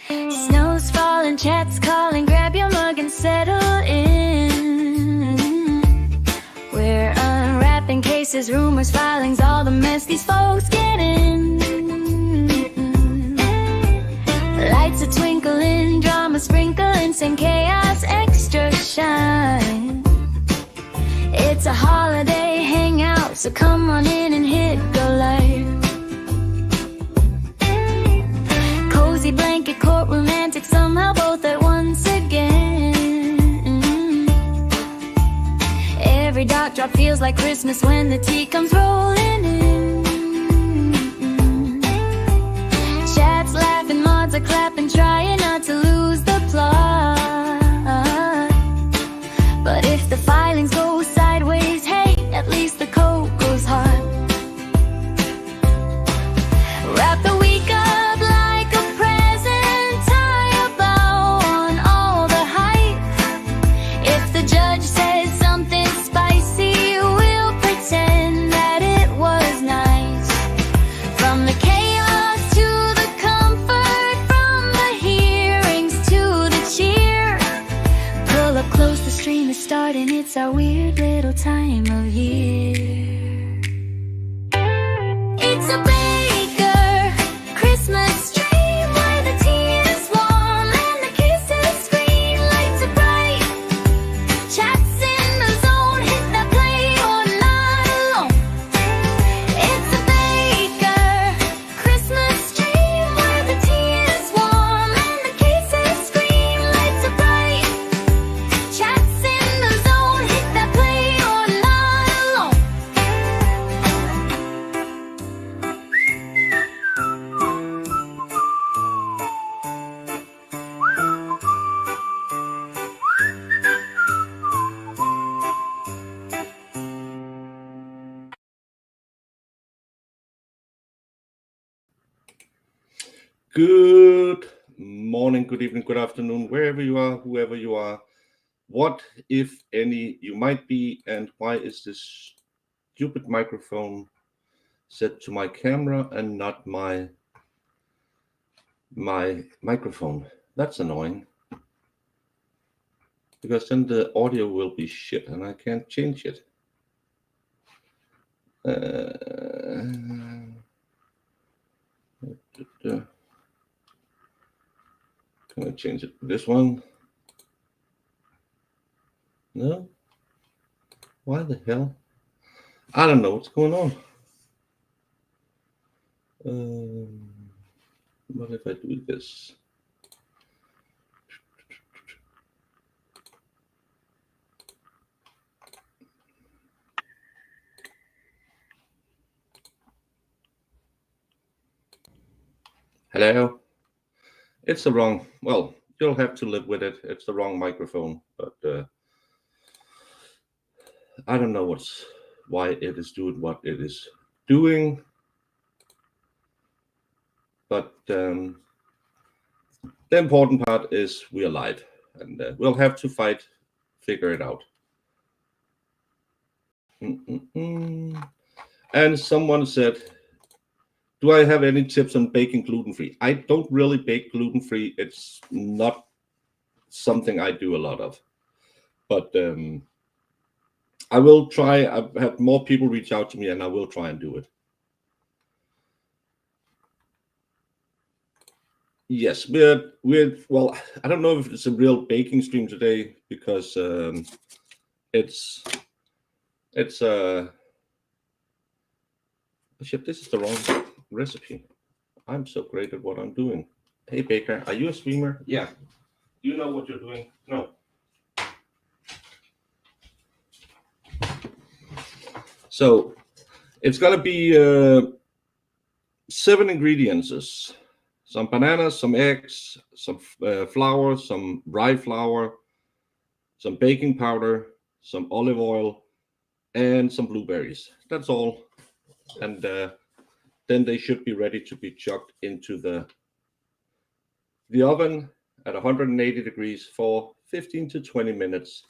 Snow's falling, chat's calling, grab your mug and settle in. We're unwrapping cases, rumors, filings, all the mess these folks get in. Lights are twinkling, drama sprinkling, send chaos extra shine. It's a holiday hangout, so come on in and hit the light. Cozy blanket, court romantic, somehow both at once again. Every dark drop feels like Christmas when the tea comes rolling in. Chats laughing, mods are clapping, trying not to lose the plot. But if the filings go sideways, hey, at least the coat goes hot. Wrap the week up like a present, tie a bow on all the hype. If the judge says something spicy, we'll pretend that it was nice. From the chaos to the comfort, from the hearings to the cheer, pull up close, the stream is starting, it's our weird little time of year. It's a baker Christmas dream where the tea is warm and the kisses screen, lights are bright, chats in the zone, hit that play or not alone. It's a baker Christmas dream where the tea is warm and the kisses screen, lights are bright, chats in the zone, hit that play or not alone. Good morning, good evening, good afternoon, wherever you are, whoever you are. What, if any, you might be, and why is this stupid microphone set to my camera and not my microphone? That's annoying, because then the audio will be shit and I can't change it. Can I change it to this one? No? Why the hell? I don't know what's going on. What if I do this? Hello? It's the wrong, well, you'll have to live with it. It's the wrong microphone, but I don't know why it is doing what it is doing. But the important part is we are live, and we'll have to figure it out. And someone said, do I have any tips on baking gluten-free? I don't really bake gluten-free. It's not something I do a lot of. But I will try. I've had more people reach out to me, and I will try and do it. Yes, well, I don't know if it's a real baking stream today, because shit, this is the wrong recipe. I'm so great at what I'm doing. Hey Baker, are you a streamer? Yeah. Do you know what you're doing? No. So it's gonna be 7 ingredients: some bananas, some eggs, some flour, some rye flour, some baking powder, some olive oil, and some blueberries. That's all. And then they should be ready to be chucked into the oven at 180 degrees for 15 to 20 minutes.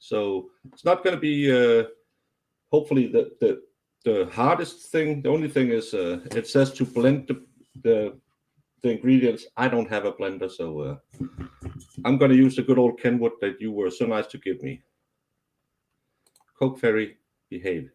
So it's not going to be hopefully the hardest thing. The only thing is it says to blend the the ingredients. I don't have a blender, so I'm going to use the good old Kenwood that you were so nice to give me. Coke Fairy, behave.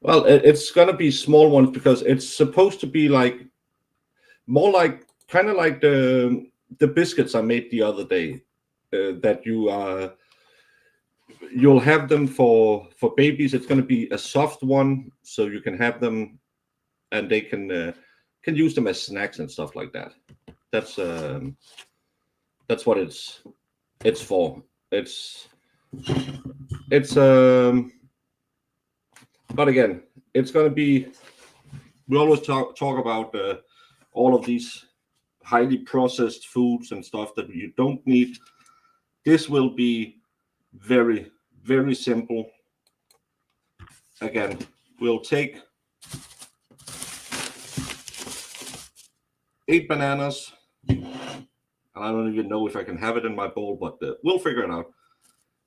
Well, it's gonna be small ones because it's supposed to be like more like kind of like the biscuits I made the other day. That you'll have them for babies. It's gonna be a soft one, so you can have them, and they can use them as snacks and stuff like that. That's what it's for. But again, it's going to be, we always talk about all of these highly processed foods and stuff that you don't need. This will be very, very simple. Again, we'll take 8 bananas, and I don't even know if I can have it in my bowl, but we'll figure it out.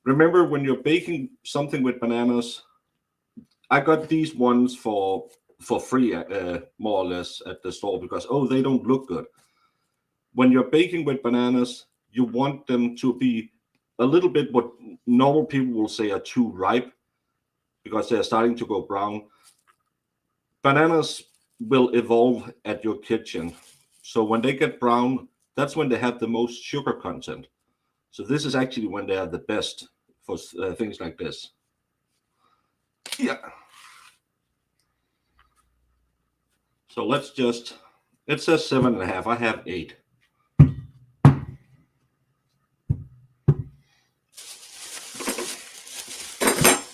Remember, when you're baking something with bananas, I got these ones for free, more or less, at the store because, they don't look good. When you're baking with bananas, you want them to be a little bit what normal people will say are too ripe because they're starting to go brown. Bananas will evolve at your kitchen. So when they get brown, that's when they have the most sugar content. So this is actually when they are the best for things like this. Yeah. So let's just, it says 7.5. I have 8.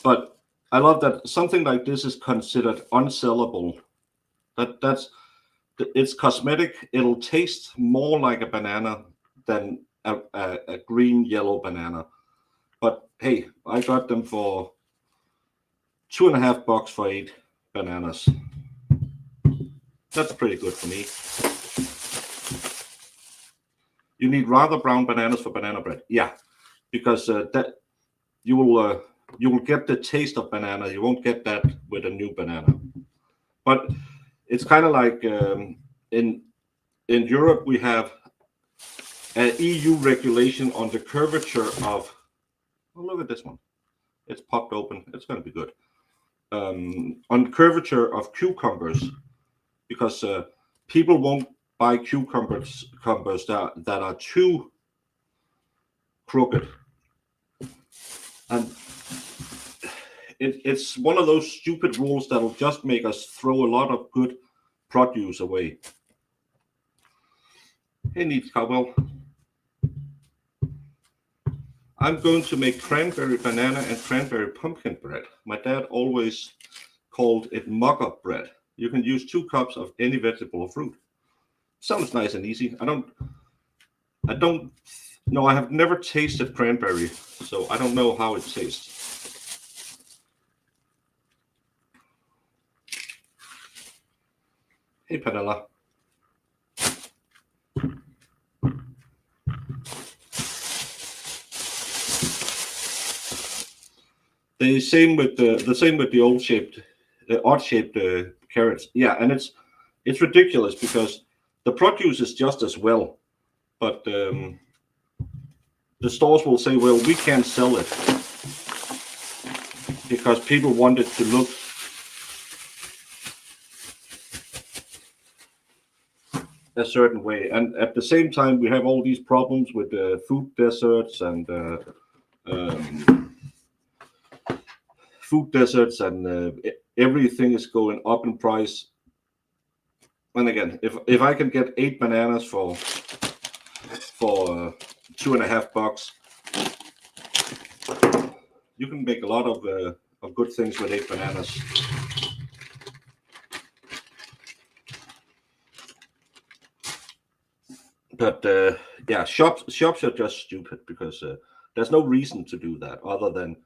But I love that something like this is considered unsellable. It's cosmetic. It'll taste more like a banana than a green yellow banana. But hey, I got them for $2.50 for 8 bananas. That's pretty good for me. You need rather brown bananas for banana bread. Yeah, because that you will get the taste of banana. You won't get that with a new banana. But it's kind of like in Europe we have an EU regulation on the curvature of. Oh, look at this one. It's popped open. It's going to be good. On curvature of cucumbers, because people won't buy cucumbers that are too crooked, and it's one of those stupid rules that'll just make us throw a lot of good produce away. Hey, neat cowbell. I'm going to make cranberry banana and cranberry pumpkin bread. My dad always called it mug-up bread. You can use 2 cups of any vegetable or fruit. Sounds nice and easy. I don't know. I have never tasted cranberry, so I don't know how it tastes. Hey, Panella. The same with the odd-shaped carrots. Yeah, and it's ridiculous because the produce is just as well, but the stores will say, well, we can't sell it because people want it to look a certain way. And at the same time, we have all these problems with food deserts and everything is going up in price. And again, if I can get 8 bananas for $2.50, you can make a lot of good things with 8 bananas. But yeah, shops are just stupid because there's no reason to do that other than,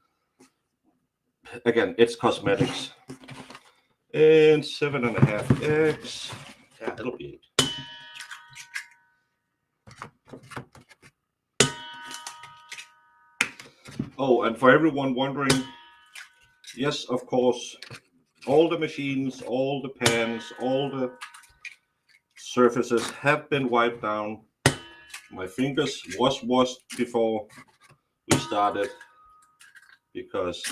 again, it's cosmetics. And 7.5 eggs. Yeah, it'll be 8. Oh, and for everyone wondering, yes, of course, all the machines, all the pans, all the surfaces have been wiped down. My fingers was washed before we started, because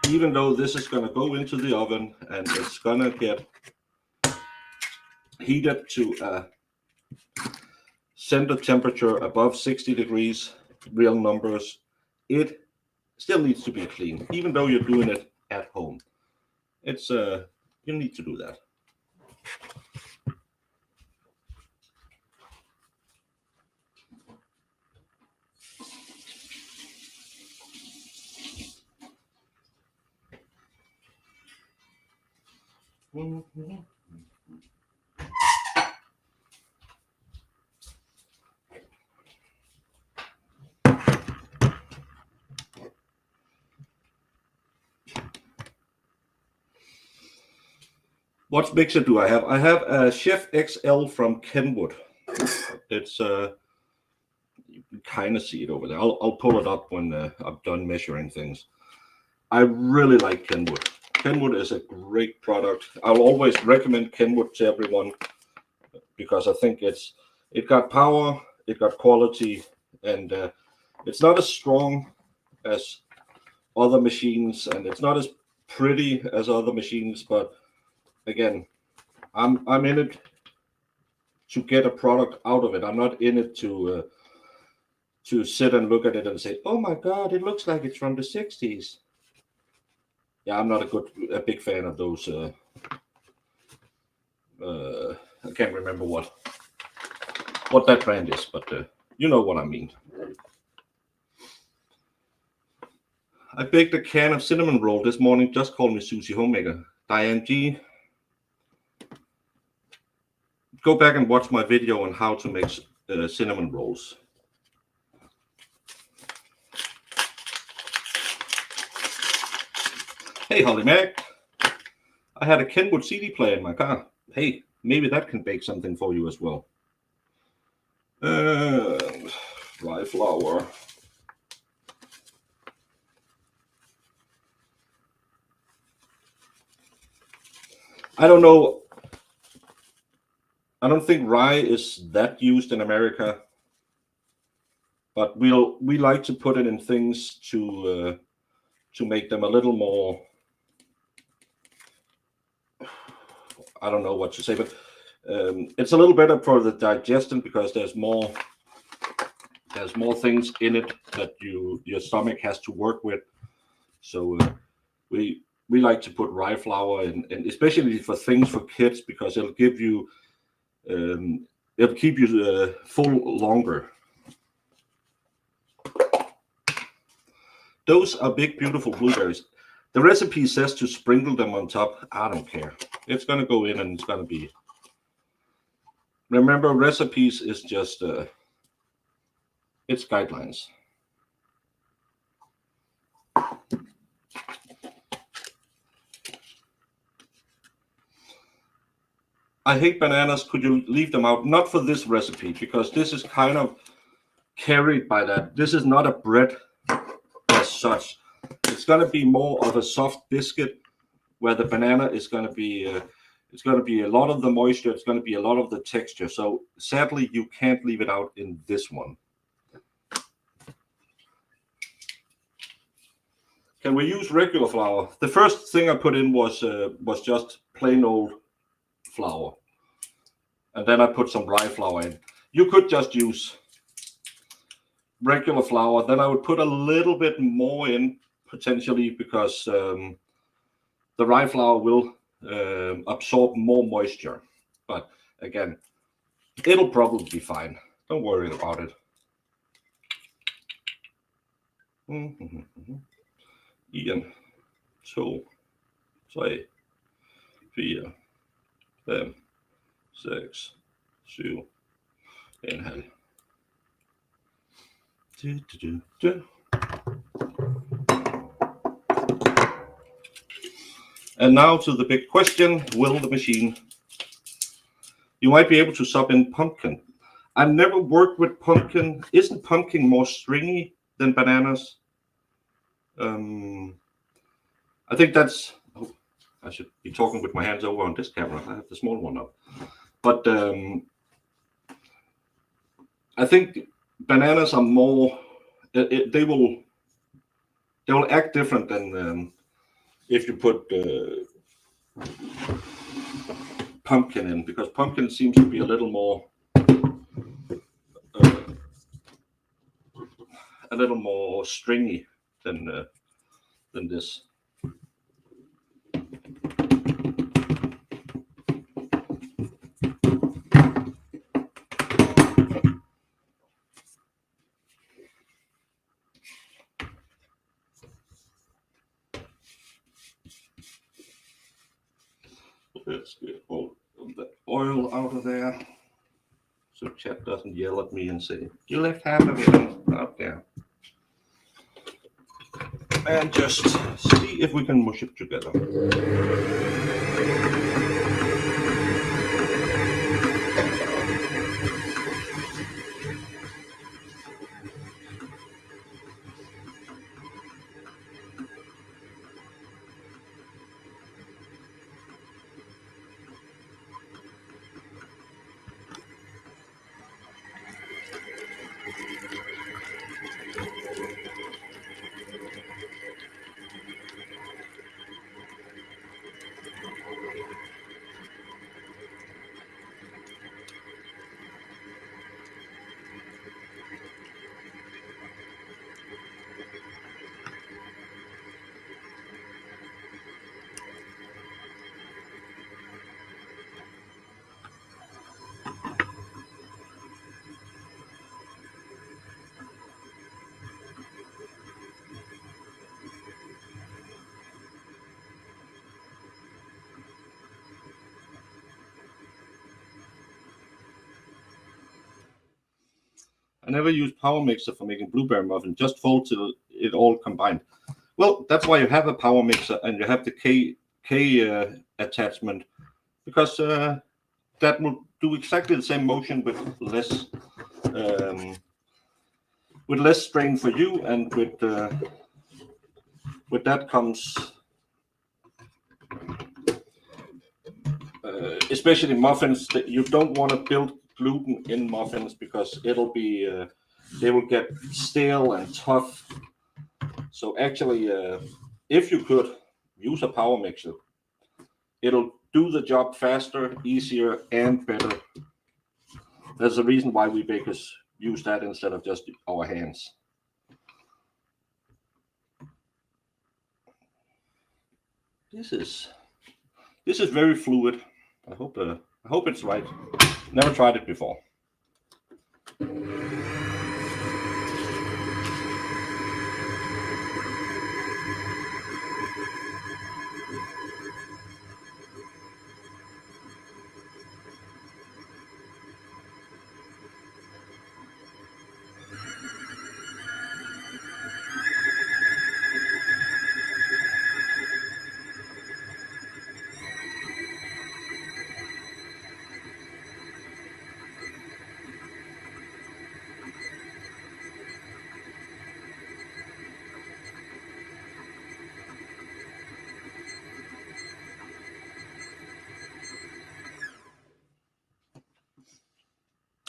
even though this is going to go into the oven and it's going to get heated to a center temperature above 60 degrees, real numbers, it still needs to be clean, even though you're doing it at home. It's you need to do that. What mixer do I have? I have a Chef XL from Kenwood. It's you can kind of see it over there. I'll pull it up when I'm done measuring things. I really like Kenwood. Kenwood is a great product. I'll always recommend Kenwood to everyone because I think it got power, it got quality, and it's not as strong as other machines, and it's not as pretty as other machines. But again, I'm in it to get a product out of it. I'm not in it to sit and look at it and say, "Oh my God, it looks like it's from the '60s." Yeah, I'm not a big fan of those. I can't remember what that brand is, but you know what I mean. I baked a can of cinnamon roll this morning. Just call me Susie Homemaker. Diane G. Go back and watch my video on how to make cinnamon rolls. Hey, Holly Mac. I had a Kenwood CD player in my car. Hey, maybe that can bake something for you as well. Rye flour. I don't know. I don't think rye is that used in America, but we like to put it in things to make them a little more. I don't know what to say, but it's a little better for the digestion because there's more things in it that your stomach has to work with. So we like to put rye flour in, and especially for things for kids, because it'll give you it'll keep you full longer. Those are big, beautiful blueberries. The recipe says to sprinkle them on top. I don't care. It's going to go in and it's going to be. Remember, recipes is just it's guidelines. I hate bananas. Could you leave them out? Not for this recipe, because this is kind of carried by that. This is not a bread as such. It's going to be more of a soft biscuit, where the banana is going to be it's going to be a lot of the moisture, it's going to be a lot of the texture. So sadly, you can't leave it out in this one. Can we use regular flour? The first thing I put in was just plain old flour, and then I put some rye flour in. You could just use regular flour. Then I would put a little bit more in, potentially, because the rye flour will absorb more moisture. But again, it'll probably be fine. Don't worry about it. 1, 2, 3, 4, 5, 6, 7, 1/2. And now to the big question, will the machine? You might be able to sub in pumpkin. I've never worked with pumpkin. Isn't pumpkin more stringy than bananas. I think that's. Oh, I should be talking with my hands over on this camera. I have the small one up, but I think bananas are more. They will act different than if you put pumpkin in, because pumpkin seems to be a little more stringy than this. Let's get all of the oil out of there, so Chad doesn't yell at me and say, "You left half of it out there." And just see if we can mush it together. I never use power mixer for making blueberry muffin, just fold till it all combined. Well, that's why you have a power mixer and you have the K attachment, because that will do exactly the same motion with less strain for you, and with that comes especially muffins, that you don't want to build gluten in muffins, because it'll be they will get stale and tough. So actually, if you could use a power mixer, it'll do the job faster, easier, and better. There's a reason why we bakers use that instead of just our hands. This is very fluid. I hope it's right. Never tried it before.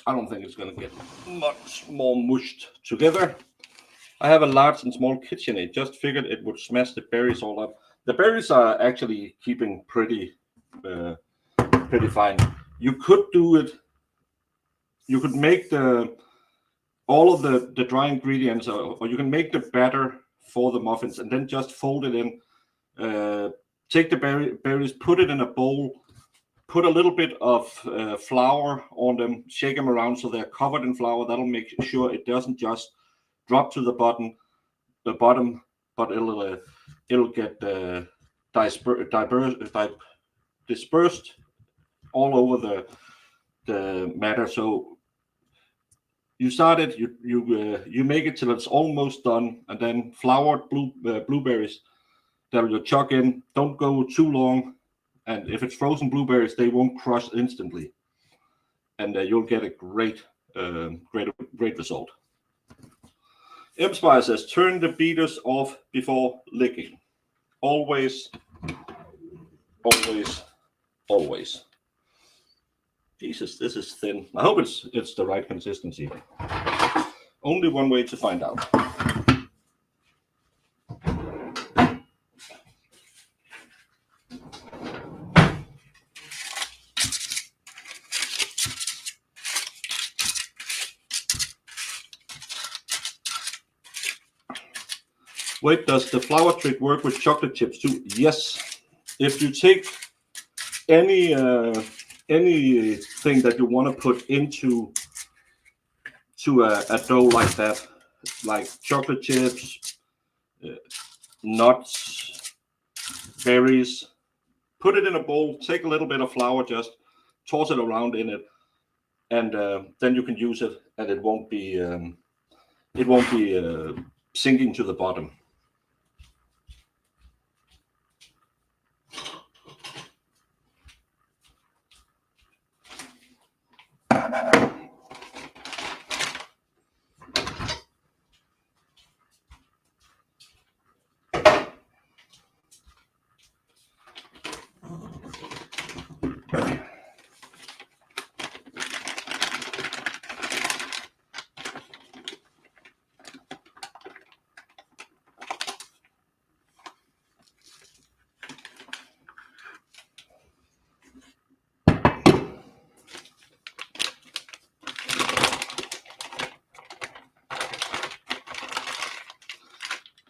I don't think it's going to get much more mushed together. I have a large and small KitchenAid. Just figured it would smash the berries all up. The berries are actually keeping pretty fine. You could do it. You could make all of the dry ingredients, or you can make the batter for the muffins and then just fold it in. Take the berries, put it in a bowl. Put a little bit of flour on them, shake them around so they're covered in flour. That'll make sure it doesn't just drop to the bottom, but it'll get dispersed all over the matter. So you start it, you make it till it's almost done, and then floured blueberries that you'll chuck in. Don't go too long. And if it's frozen blueberries, they won't crush instantly, and you'll get a great result. Empire says, turn the beaters off before licking. Always, always, always. Jesus, this is thin. I hope it's the right consistency. Only one way to find out. Wait, does the flour trick work with chocolate chips too? Yes. If you take anything that you want to put into a dough like that, like chocolate chips, nuts, berries, put it in a bowl, take a little bit of flour, just toss it around in it, and then you can use it, and it won't be sinking to the bottom.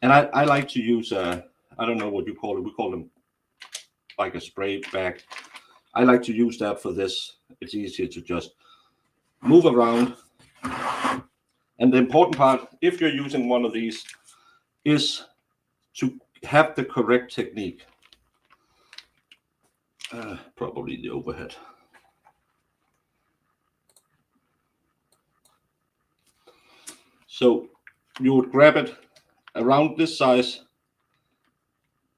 And I like to use, I don't know what you call it. We call them like a spray bag. I like to use that for this. It's easier to just move around. And the important part, if you're using one of these, is to have the correct technique. Probably the overhead. So you would grab it around this size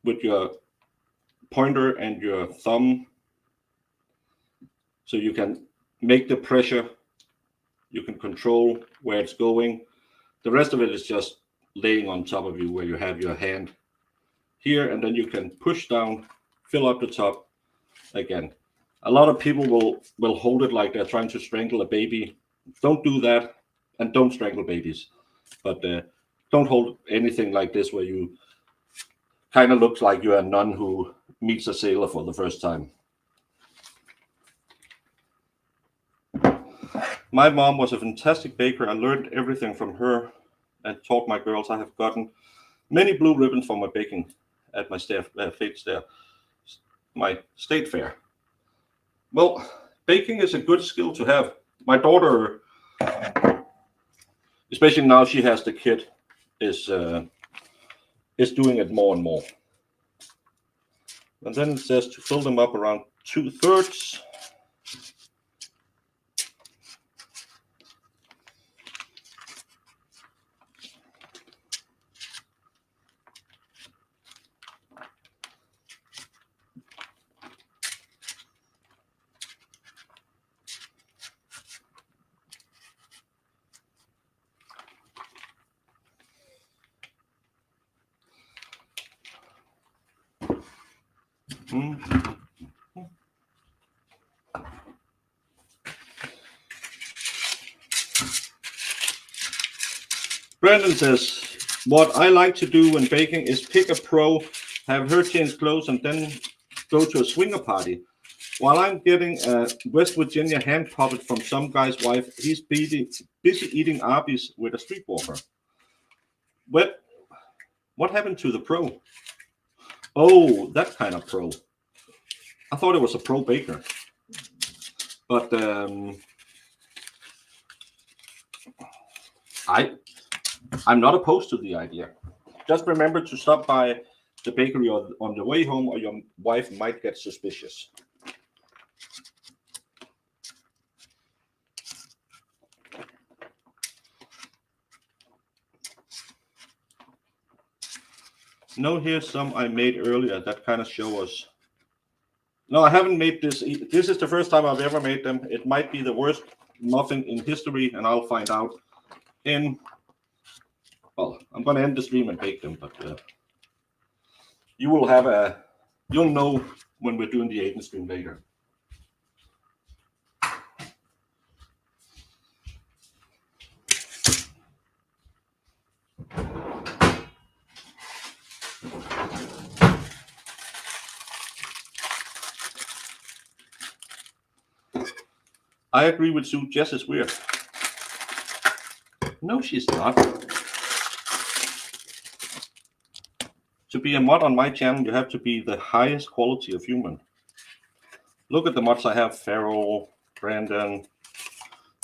with your pointer and your thumb, so you can make the pressure, you can control where it's going. The rest of it is just laying on top of you, where you have your hand here, and then you can push down, fill up the top again. A lot of people will hold it like they're trying to strangle a baby. Don't do that, and don't strangle babies. But don't hold anything like this where you kind of looks like you're a nun who meets a sailor for the first time. My mom was a fantastic baker. I learned everything from her and taught my girls. I have gotten many blue ribbons for my baking at my my state fair. Well, baking is a good skill to have. My daughter, especially now she has the kid, is doing it more and more. And then it says to fill them up around 2/3. Brandon says, what I like to do when baking is pick a pro, have her change clothes, and then go to a swinger party. While I'm getting a West Virginia hand puppet from some guy's wife, he's busy eating Arby's with a streetwalker. What happened to the pro? Oh, that kind of pro. I thought it was a pro baker. But I'm not opposed to the idea. Just remember to stop by the bakery on the way home, or your wife might get suspicious. No, here's some I made earlier that kind of show us. No, I haven't made this. This is the first time I've ever made them. It might be the worst muffin in history, and I'll find out in Well, I'm gonna end the stream and bake them, but you will have you'll know when we're doing the Aiden stream later. I agree with Sue. Jess is weird. No, she's not. To be a mod on my channel, you have to be the highest quality of human. Look at the mods I have: Farrell, Brandon,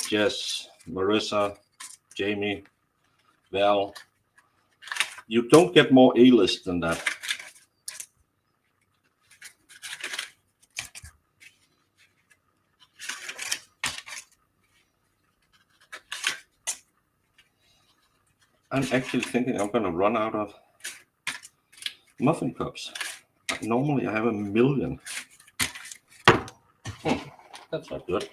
Jess, Marissa, Jamie, Val. You don't get more A-list than that. I'm actually thinking I'm gonna run out of muffin cups. Normally I have 1 million. That's not good.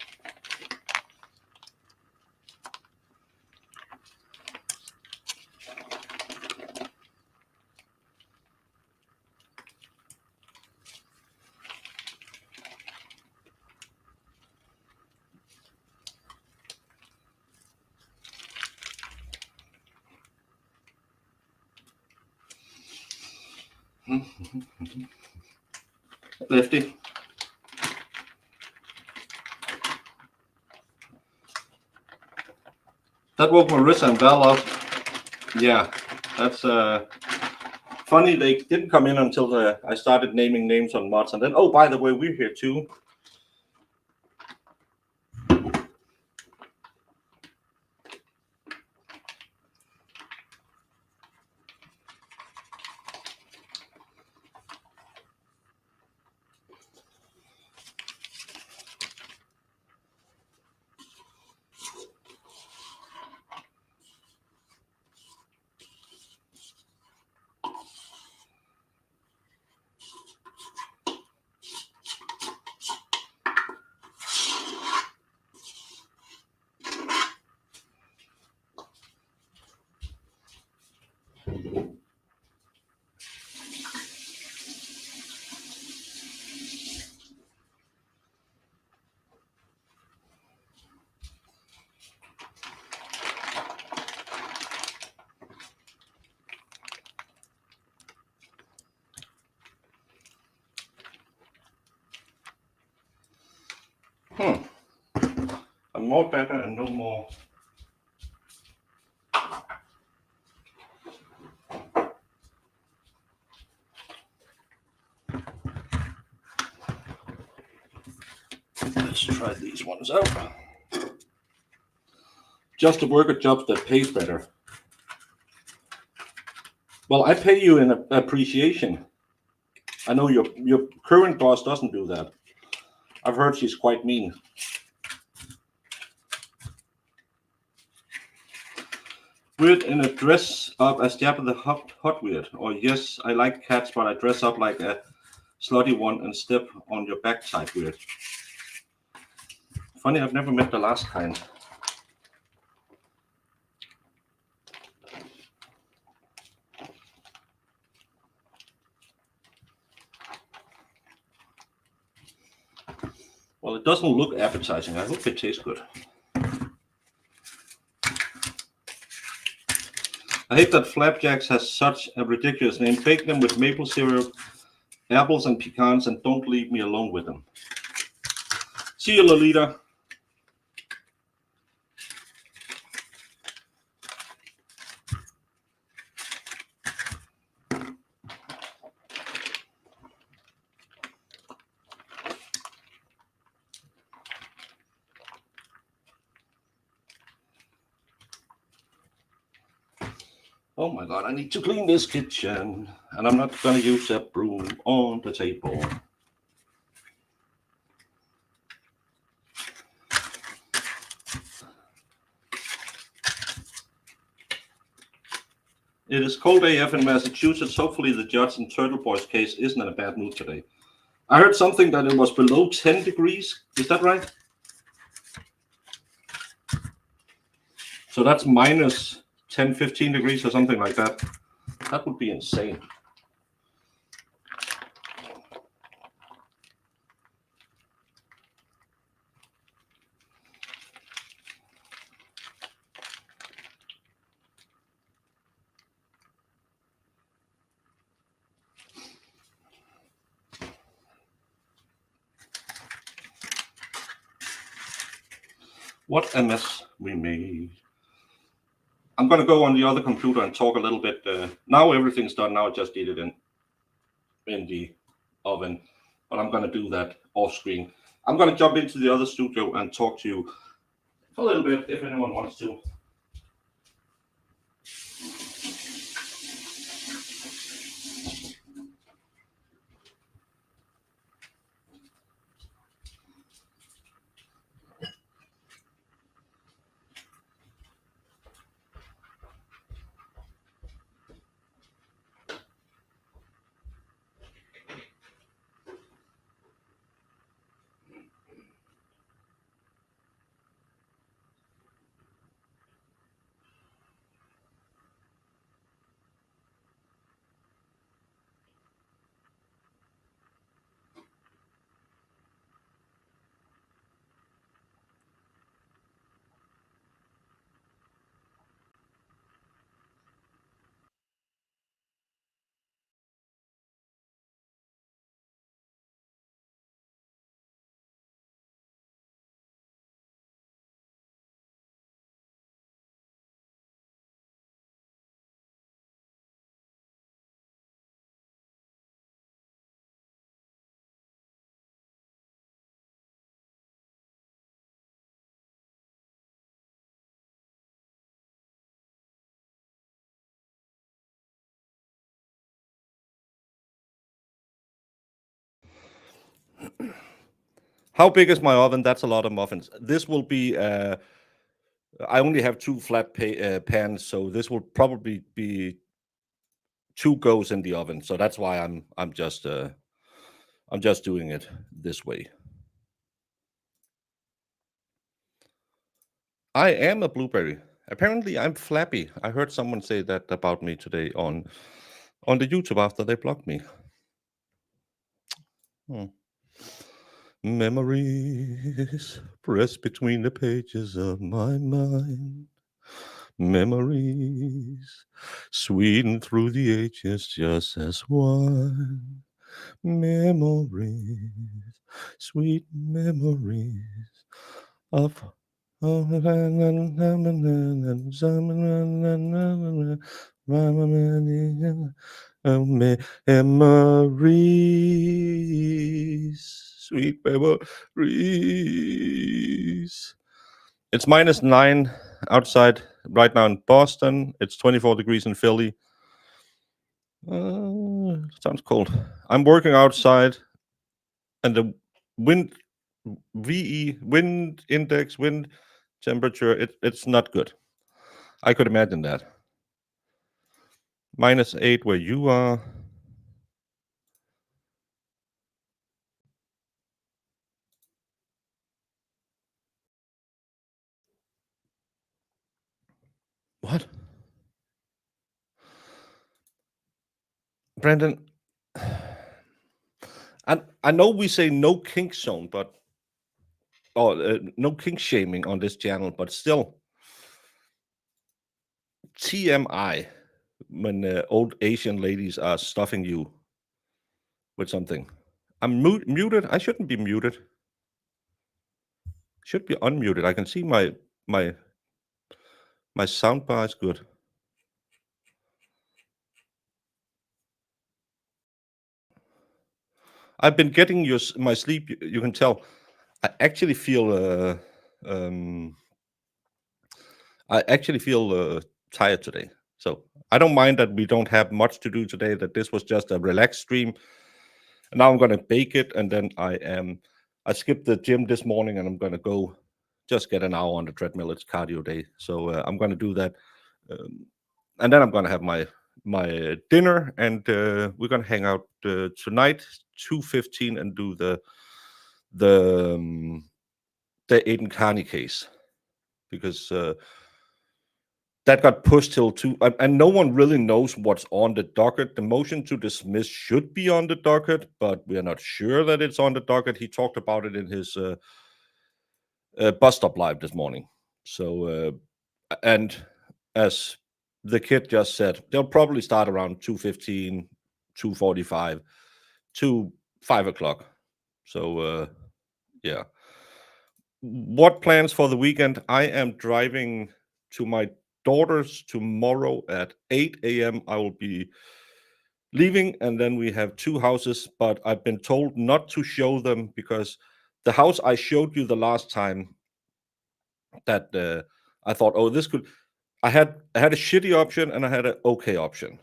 Lefty. That woke Marissa and Val up. Yeah, that's funny. They didn't come in until I started naming names on mods, and then, oh, by the way, we're here too. I'm more better and no more. Let's try these ones out. Just to work a job that pays better. Well, I pay you in appreciation. I know your current boss doesn't do that. I've heard she's quite mean. Weird in a dress up as Jabba the Hot weird. Or yes, I like cats, but I dress up like a slutty one and step on your back type weird. Funny, I've never met the last kind. Well, it doesn't look appetizing. I hope it tastes good. I hate that Flapjacks has such a ridiculous name. Bake them with maple syrup, apples, and pecans, and don't leave me alone with them. See you, Lolita. Oh my God, I need to clean this kitchen, and I'm not gonna use that broom on the table. It is cold AF in Massachusetts. Hopefully the judge in Turtle Boy's case isn't in a bad mood today. I heard something that it was below 10 degrees. Is that right? So that's minus 10, 15 degrees or something like that. That would be insane. What a mess we made. I'm going to go on the other computer and talk a little bit. Now everything's done. Now I just did it in the oven, but I'm going to do that off screen. I'm going to jump into the other studio and talk to you for a little bit if anyone wants to. How big is my oven? That's a lot of muffins. This will be, I only have 2 flat pans, so this will probably be 2 goes in the oven. So that's why I'm just doing it this way. I am a blueberry. Apparently, I'm flappy. I heard someone say that about me today on the YouTube after they blocked me. Memories pressed between the pages of my mind. Memories sweetened through the ages just as wine. Memories, sweet memories of memories, sweet memories. It's -9 outside right now in Boston. It's 24 degrees in Philly. Sounds cold. I'm working outside, and the wind wind index, wind temperature, it's not good. I could imagine that. -8 where you are. What? Brandon, I know we say no kink zone, but no kink shaming on this channel, but still, TMI when old Asian ladies are stuffing you with something. I'm muted. I shouldn't be muted. Should be unmuted. I can see my sound bar is good. I've been getting my sleep. You can tell. I actually feel tired today. So I don't mind that we don't have much to do today. That this was just a relaxed stream. And now I'm gonna bake it, and then I skipped the gym this morning, and I'm gonna go just get an hour on the treadmill. It's cardio day, so I'm gonna do that, and then I'm gonna have my dinner, and we're gonna hang out tonight 2:15 and do the Aiden Carney case, because that got pushed till and no one really knows what's on the docket. The motion to dismiss should be on the docket, but we are not sure that it's on the docket. He talked about it in his bus stop live this morning. So, and as the kid just said, they'll probably start around 2:15, 2:45 to 5 o'clock. So, yeah. What plans for the weekend? I am driving to my daughter's tomorrow at 8 a.m. I will be leaving, and then we have two houses, but I've been told not to show them because the house I showed you the last time, that I thought, oh, this could. I had a shitty option and I had an okay option.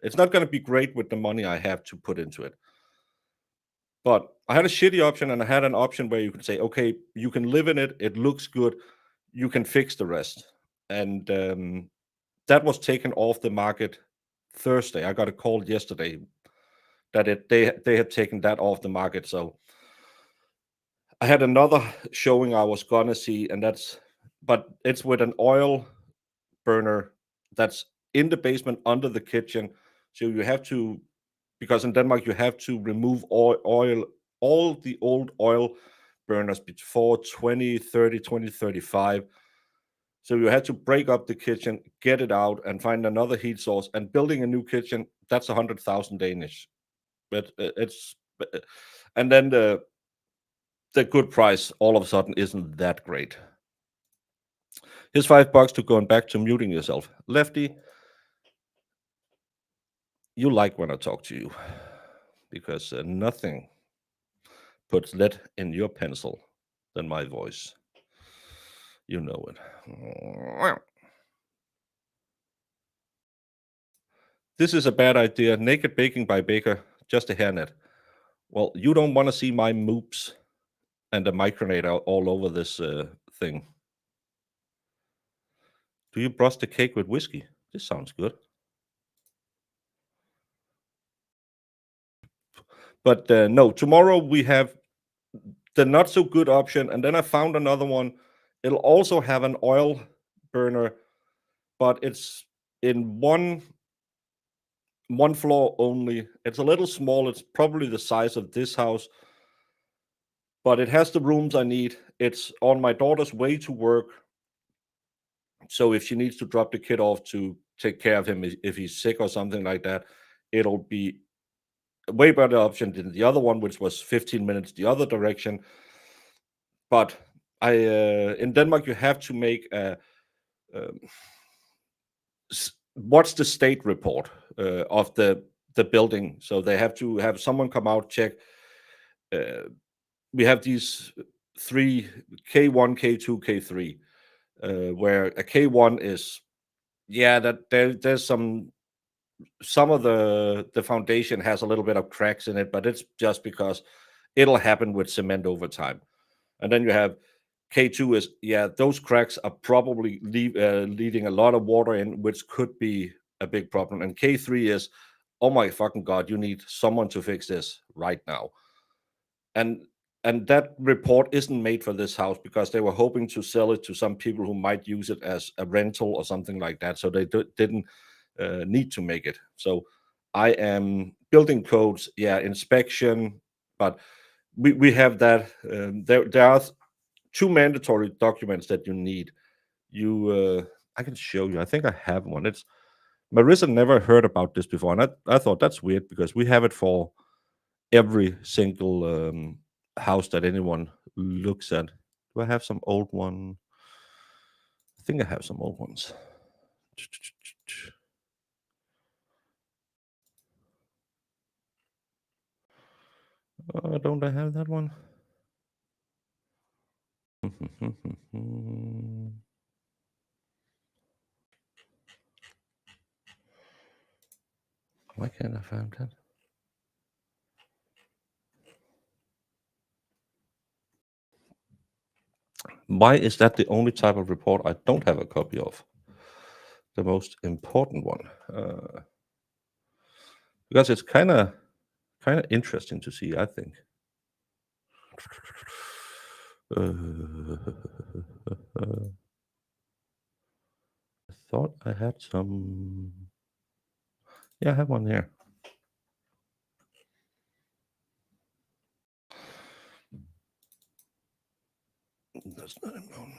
It's not going to be great with the money I have to put into it, but I had a shitty option and I had an option where you could say, okay, you can live in it. It looks good. You can fix the rest. And that was taken off the market Thursday. I got a call yesterday that they had taken that off the market. So I had another showing I was gonna see, but it's with an oil burner that's in the basement under the kitchen. So you have to, because in Denmark you have to remove all the old oil burners before 2030, 2035. So you had to break up the kitchen, get it out, and find another heat source. And building a new kitchen, that's 100,000 Danish. But and then the good price all of a sudden isn't that great. Here's $5 to going back to muting yourself. Lefty, you like when I talk to you because nothing puts lead in your pencil than my voice. You know it. This is a bad idea. Naked baking by Baker, just a hairnet. Well, you don't want to see my moops and the micronate all over this thing. Do you brush the cake with whiskey? This sounds good. But no, tomorrow we have the not so good option, and then I found another one. It'll also have an oil burner, but it's in one floor only. It's a little small. It's probably the size of this house, but it has the rooms I need. It's on my daughter's way to work. So if she needs to drop the kid off to take care of him if he's sick or something like that, it'll be a way better option than the other one, which was 15 minutes the other direction. But in Denmark, you have to make a what's the state report of the building. So they have to have someone come out, check. We have these three, K1, K2, K3, where a K1 is, that there's some of the foundation has a little bit of cracks in it, but it's just because it'll happen with cement over time. And then you have K2 is, those cracks are probably leading a lot of water in, which could be a big problem. And K3 is, oh my fucking God, you need someone to fix this right now. And that report isn't made for this house because they were hoping to sell it to some people who might use it as a rental or something like that. So they didn't need to make it. So I am building codes, inspection, but we have that. There are two mandatory documents that you need. I can show you. I think I have one. It's Marissa never heard about this before, and I thought that's weird because we have it for every single house that anyone looks at. Do I have some old one? I think I have some old ones. Don't I have that one? Why can't I find that? Why is that the only type of report I don't have a copy of? The most important one. Because it's kind of interesting to see, I think. thought I had some. Yeah, I have one here. That's not important.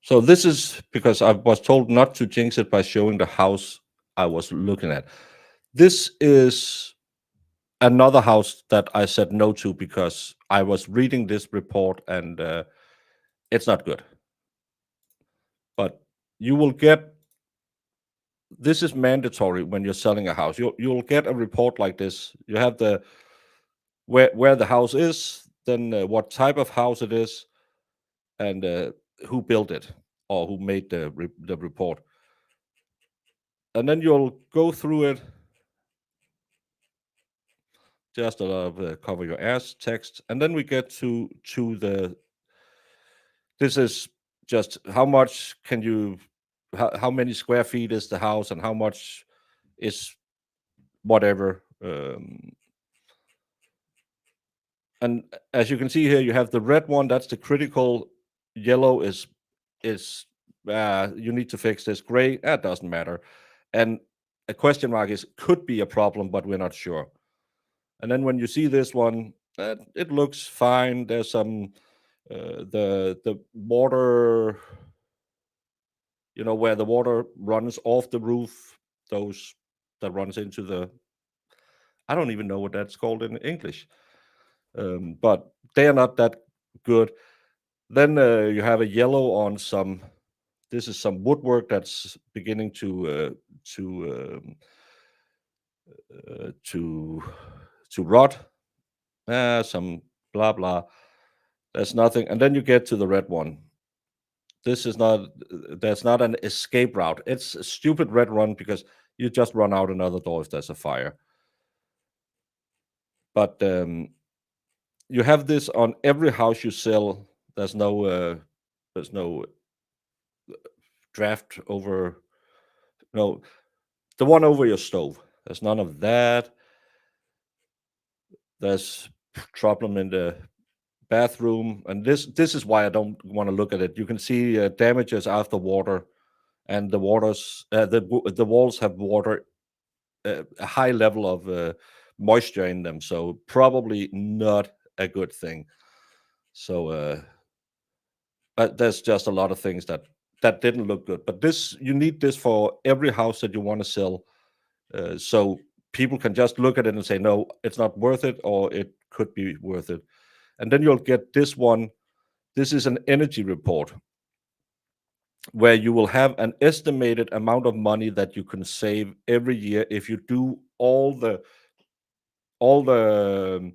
So this is because I was told not to jinx it by showing the house I was looking at. This is another house that I said no to because I was reading this report and it's not good. But you will get this is mandatory when you're selling a house. You'll get a report like this. You have the where the house is, then what type of house it is, and who built it or who made the report. And then you'll go through it. Just a lot of cover your ass text, and then we get to the. This is just how much can you, how many square feet is the house, and how much is whatever. And as you can see here, you have the red one. That's the critical. Yellow is you need to fix this. Gray, that doesn't matter. And a question mark is could be a problem, but we're not sure. And then when you see this one, it looks fine. There's some the water, where the water runs off the roof, those that runs into the. I don't even know what that's called in English, but they are not that good. Then you have a yellow on some. This is some woodwork that's beginning to rot. Some blah blah. There's nothing, and then you get to the red one. This is not. There's not an escape route. It's a stupid red run because you just run out another door if there's a fire. But you have this on every house you sell. There's no draft over. No, the one over your stove. There's none of that. There's problem in the bathroom, and this is why I don't want to look at it. You can see damages after water, and the the walls have water, a high level of moisture in them, so probably not a good thing. So, but there's just a lot of things that didn't look good. But this you need this for every house that you want to sell, so people can just look at it and say no, it's not worth it, or it could be worth it. And then you'll get this one. This is an energy report where you will have an estimated amount of money that you can save every year if you do all the all the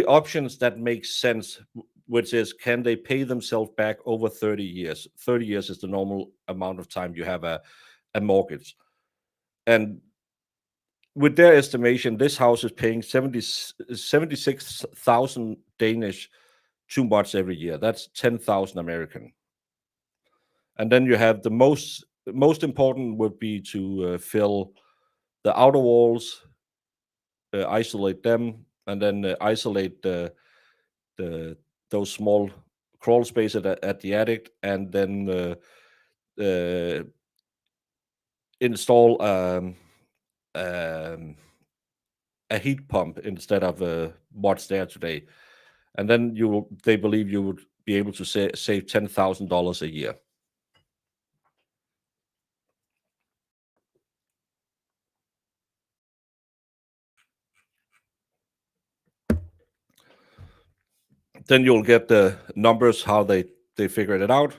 options that make sense, which is can they pay themselves back over 30 years. 30 years is the normal amount of time you have a mortgage. And with their estimation, this house is paying 76,000 Danish too much every year. That's 10,000 American. And then you have the most important would be to fill the outer walls, isolate them, and then isolate those small crawl spaces at the attic, and then install a heat pump instead of what's there today. And then they believe you would be able to save $10,000 a year. Then you'll get the numbers, how they figured it out.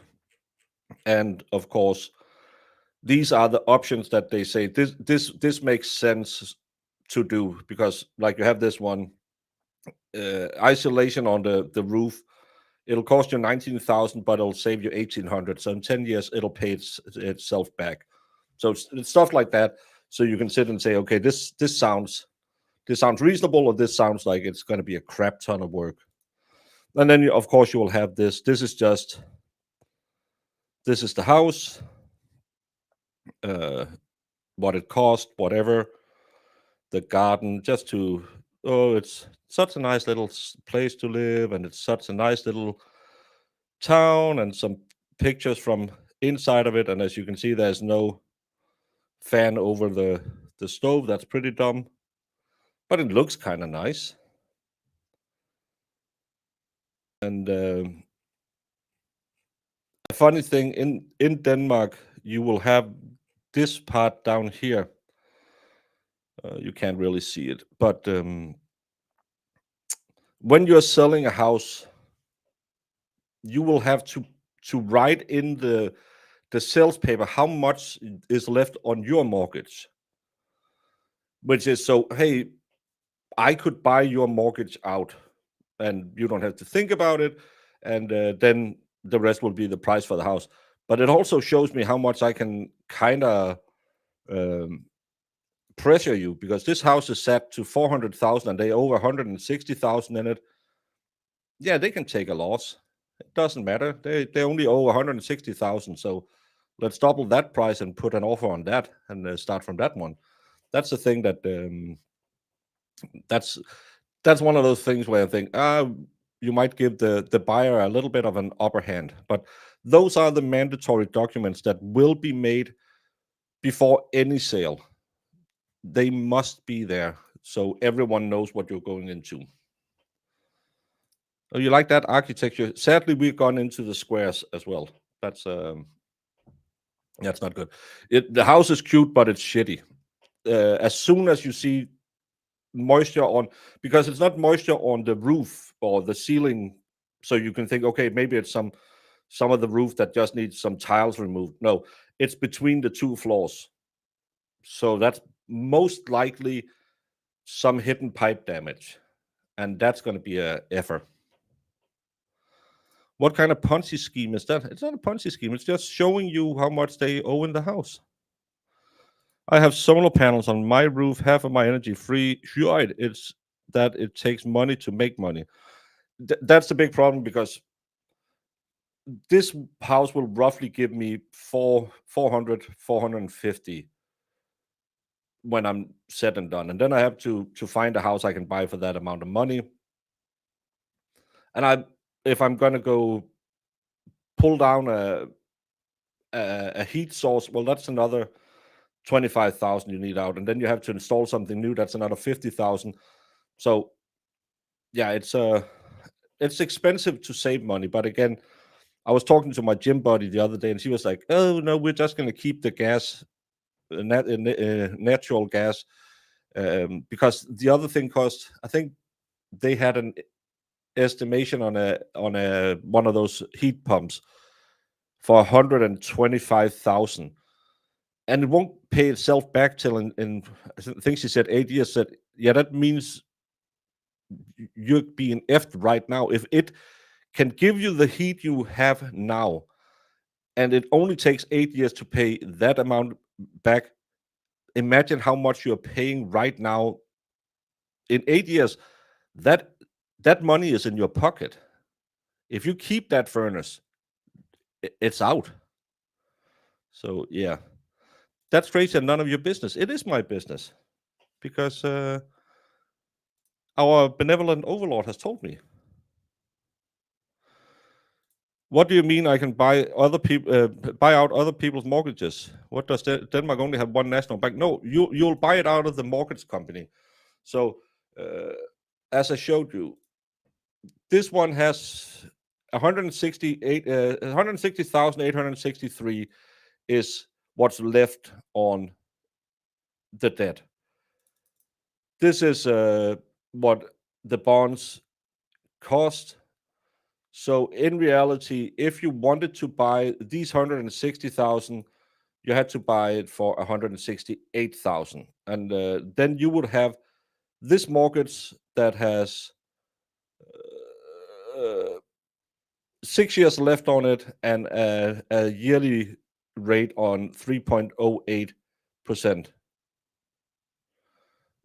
And of course, these are the options that they say this makes sense to do, because like you have this one, isolation on the roof, it'll cost you 19,000, but it'll save you 1,800. So in 10 years, it'll pay itself back. So it's stuff like that. So you can sit and say, okay, this sounds reasonable, or this sounds like it's going to be a crap ton of work. And then of course you will have this. This is the house, what it cost, whatever, the garden, just to oh, it's such a nice little place to live, and it's such a nice little town, and some pictures from inside of it. And as you can see, there's no fan over the stove. That's pretty dumb, but it looks kind of nice. And a funny thing, in Denmark, you will have this part down here. You can't really see it, but when you're selling a house, you will have to write in the sales paper how much is left on your mortgage, which is so, hey, I could buy your mortgage out, and you don't have to think about it, and then the rest will be the price for the house. But it also shows me how much I can kind of um, pressure you, because this house is set to 400,000 and they over 160,000 in it. Yeah, they can take a loss. It doesn't matter. They only owe 160,000, so let's double that price and put an offer on that, and start from that one. That's the thing that that's that's one of those things where I think, you might give the buyer a little bit of an upper hand. But those are the mandatory documents that will be made before any sale. They must be there so everyone knows what you're going into. Oh, you like that architecture? Sadly, we've gone into the squares as well. That's not good. The house is cute, but it's shitty. As soon as you see moisture on, because it's not moisture on the roof or the ceiling, so you can think, okay, maybe it's some of the roof that just needs some tiles removed. No, it's between the two floors. So that's most likely some hidden pipe damage, and that's going to be a effort. What kind of Ponzi scheme is that? It's not a Ponzi scheme. It's just showing you how much they owe in the house. I have solar panels on my roof, half of my energy free. Sure, it's that it takes money to make money. That's the big problem, because this house will roughly give me 450 when I'm said and done. And then I have to find a house I can buy for that amount of money. And if I'm gonna go pull down a heat source, well, that's another 25,000 you need out, and then you have to install something new. That's another 50,000. So yeah, it's expensive to save money. But again, I was talking to my gym buddy the other day, and she was like, "Oh no, we're just going to keep the gas, natural gas, because the other thing cost. I think they had an estimation on a one of those heat pumps for 125,000, and it won't pay itself back till in I think she said 8 years. Said, yeah, that means you're being effed right now. If it can give you the heat you have now, and it only takes 8 years to pay that amount back, imagine how much you're paying right now. In 8 years, that that money is in your pocket. If you keep that furnace, it's out. So yeah, that's crazy, and none of your business. It is my business, because our benevolent overlord has told me. What do you mean I can buy other people, buy out other people's mortgages? What does Denmark only have one national bank? No, you'll buy it out of the mortgage company. So, as I showed you, this one has 160,863 is what's left on the debt. This is what the bonds cost. So in reality, if you wanted to buy these 160,000, you had to buy it for 168,000, and then you would have this mortgage that has uh, 6 years left on it, and a yearly rate on 3.08%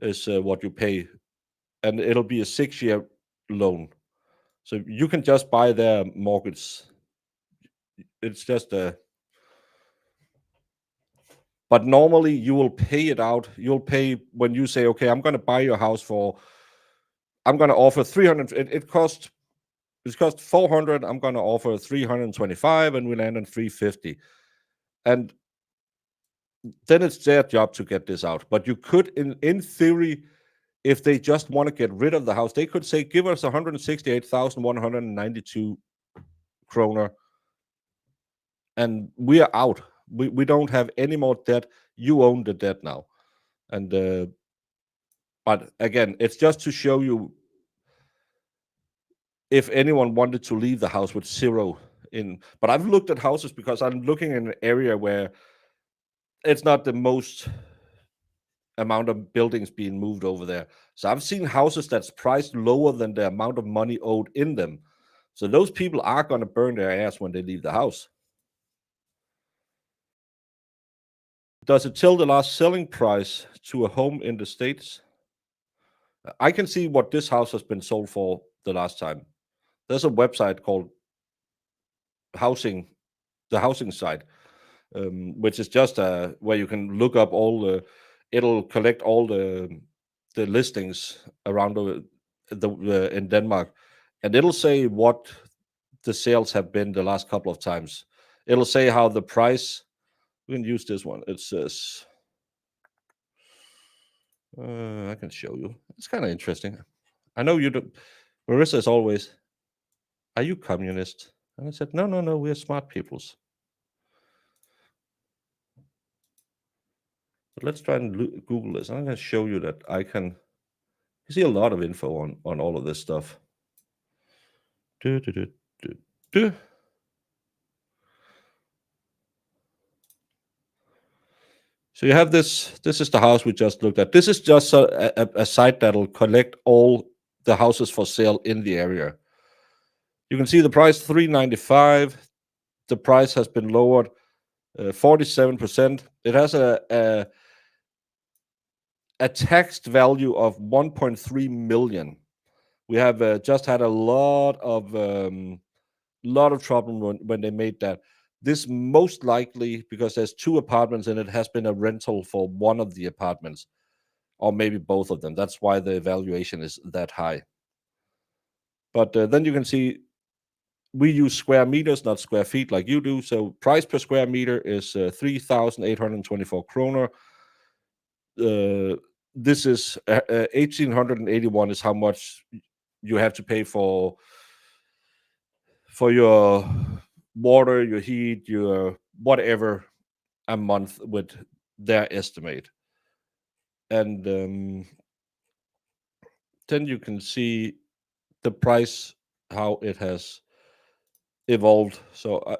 is what you pay, and it'll be a 6-year loan. So you can just buy their mortgage. It's just a. But normally you will pay it out. You'll pay when you say, okay, I'm going to buy your house for I'm going to offer 300. It cost 400. I'm going to offer 325, and we land on 350. And then it's their job to get this out. But you could, in theory, if they just want to get rid of the house, they could say, give us 168,192 kroner, and we are out. We don't have any more debt. You own the debt now. And but again, it's just to show you, if anyone wanted to leave the house with zero in. But I've looked at houses because I'm looking in an area where it's not the most amount of buildings being moved over there. So I've seen houses that's priced lower than the amount of money owed in them. So those people are going to burn their ass when they leave the house. Does it tell the last selling price to a home in the States? I can see what this house has been sold for the last time. There's a website called the housing site, which is just where you can look up it'll collect all the listings around in Denmark, and it'll say what the sales have been the last couple of times. It'll say how the price. We can use this one. It says, I can show you. It's kind of interesting. I know you do. Marissa is always, are you communist? And I said, no, we're smart peoples. But let's try and Google this. I'm going to show you that I can. You see a lot of info on all of this stuff. So you have this. This is the house we just looked at. This is just a site that'll collect all the houses for sale in the area. You can see the price, $395. The price has been lowered 47%. It has a taxed value of 1.3 million. We have just had a lot of trouble when they made that. This most likely, because there's 2 apartments and it has been a rental for one of the apartments, or maybe both of them. That's why the valuation is that high. But then you can see we use square meters, not square feet like you do. So price per square meter is 3,824 kroner. This is 1,881 is how much you have to pay for your water, your heat, your whatever a month with their estimate. And then you can see the price, how it has evolved. So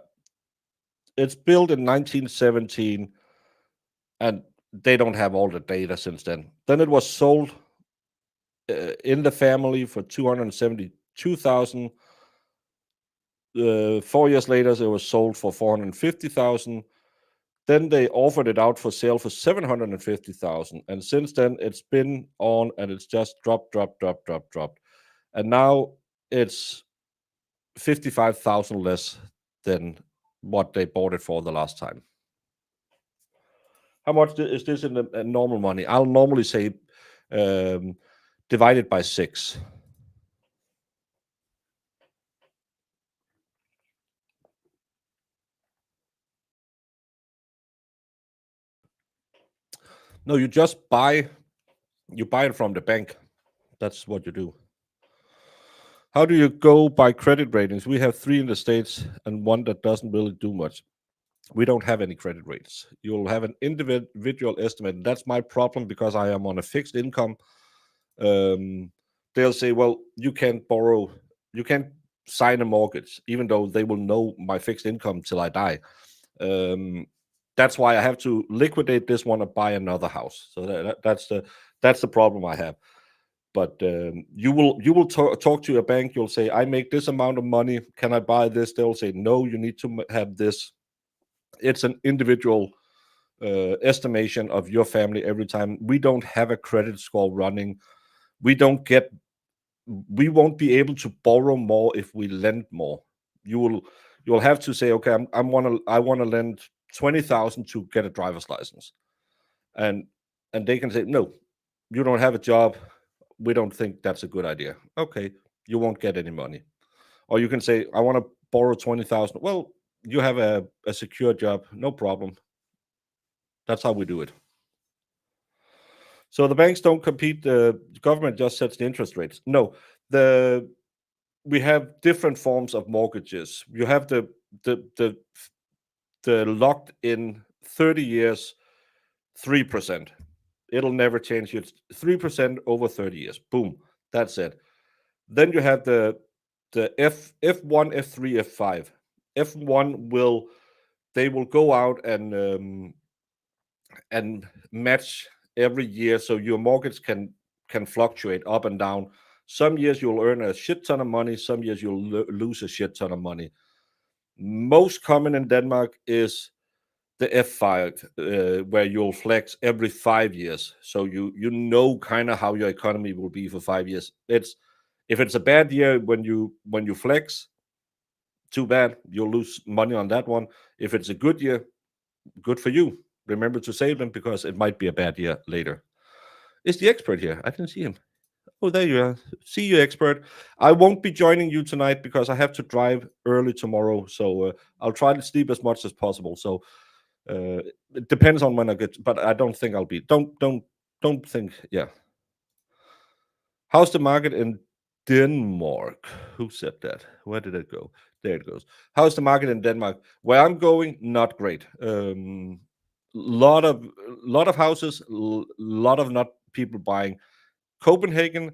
it's built in 1917, and they don't have all the data since then. Then it was sold in the family for 272,000. 4 years later, it was sold for 450,000. Then they offered it out for sale for 750,000, and since then it's been on, and it's just dropped. And now it's 55,000 less than what they bought it for the last time. How much is this in normal money? I'll normally say divided by 6. No, you just buy it from the bank. That's what you do. How do you go by credit ratings? We have 3 in the States and 1 that doesn't really do much. We don't have any credit rates. You'll have an individual estimate. That's my problem because I am on a fixed income. They'll say, well, you can't borrow, you can't sign a mortgage, even though they will know my fixed income till I die. That's why I have to liquidate this one and buy another house. So that's the problem I have. But you will talk to your bank. You'll say, I make this amount of money. Can I buy this? They'll say, no, you need to have this. It's an individual estimation of your family every time. We don't have a credit score running. We won't be able to borrow more if we lend more. You'll have to say, okay, I want to lend 20,000 to get a driver's license, and they can say, no, you don't have a job. we don't think that's a good idea. Okay, you won't get any money. Or you can say, I want to borrow 20,000. Well, you have a secure job, no problem. That's how we do it. So the banks don't compete. The government just sets the interest rates. No, we have different forms of mortgages. You have the locked in 30 years, 3%. It'll never change. It's 3% over 30 years. Boom. That's it. Then you have the F1, F3, F5. F1 they will go out and match every year, so your mortgage can fluctuate up and down. Some years you'll earn a shit ton of money, some years you'll lose a shit ton of money. Most common in Denmark is the F5, where you'll flex every 5 years, so you know kind of how your economy will be for 5 years. If it's a bad year when you flex, too bad, you'll lose money on that one. If it's a good year, good for you. Remember to save them, because it might be a bad year later. Is the expert here? I didn't see him. Oh, there you are. See you, expert. I won't be joining you tonight because I have to drive early tomorrow. So I'll try to sleep as much as possible. So it depends on when I get, but I don't think I'll be. Don't think. Yeah. How's the market in Denmark? Who said that? Where did it go? There it goes. How's the market in Denmark? Where I'm going, not great. Lot of houses, lot of not people buying. Copenhagen,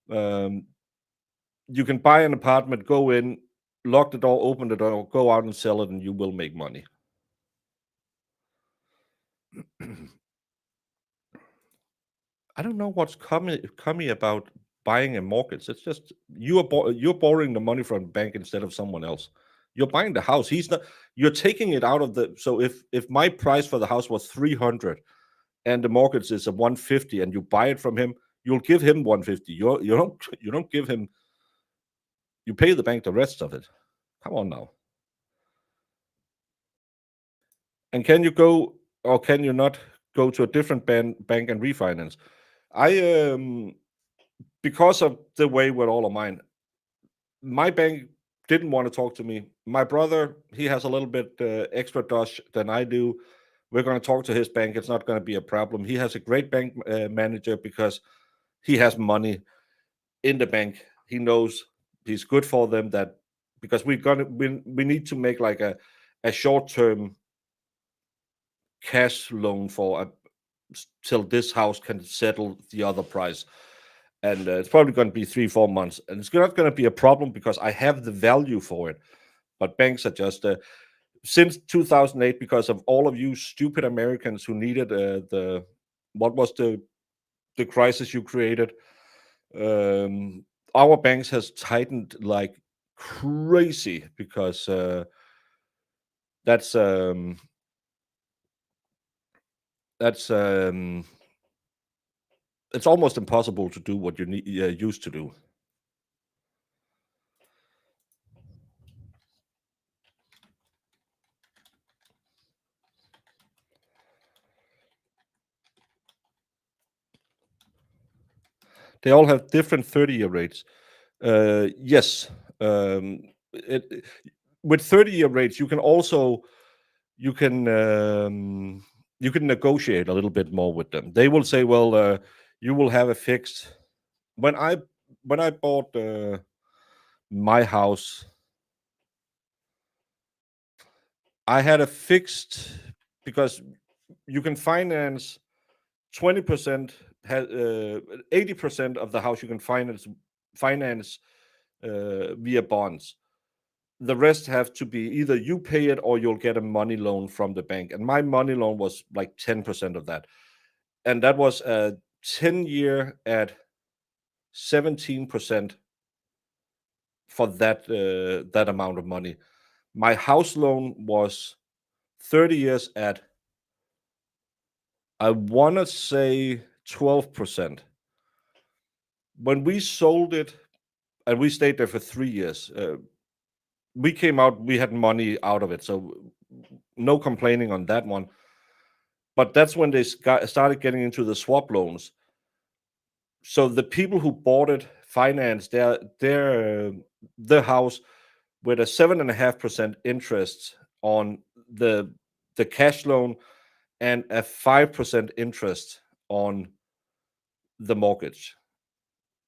you can buy an apartment, go in, lock the door, open the door, go out and sell it, and you will make money. I don't know what's coming about buying a mortgage. It's just you're borrowing the money from a bank instead of someone else. You're buying the house. He's not. You're taking it out of the. So if my price for the house was 300, and the mortgage is a 150, and you buy it from him, you'll give him 150. You don't give him. You pay the bank the rest of it. Come on now. And can you go, or can you not go to a different bank and refinance? Because of the way with all of mine, my bank didn't want to talk to me. My brother, he has a little bit extra dosh than I do. We're going to talk to his bank. It's not going to be a problem. He has a great bank manager because he has money in the bank. He knows he's good for them, that because we need to make like a short-term cash loan for till this house can settle the other price. And it's probably going to be 3-4 months, and it's not going to be a problem because I have the value for it. But banks are just since 2008, because of all of you stupid Americans who needed what was the crisis you created. Our banks has tightened like crazy because that's it's almost impossible to do what you used to do. They all have different 30-year rates. Yes. With 30-year rates, you can also you can negotiate a little bit more with them. They will say, well, you will have a fixed. When I bought my house, I had a fixed, because you can finance 20%, 80% of the house you can finance via bonds. The rest have to be either you pay it or you'll get a money loan from the bank. And my money loan was like 10% of that. And that was a 10-year at 17% for that amount of money. My house loan was 30 years at, I want to say, 12%. When we sold it, and we stayed there for 3 years, we came out, we had money out of it, so no complaining on that one. But that's when they started getting into the swap loans. So the people who bought it financed their house with a 7.5% interest on the cash loan and a 5% interest on the mortgage.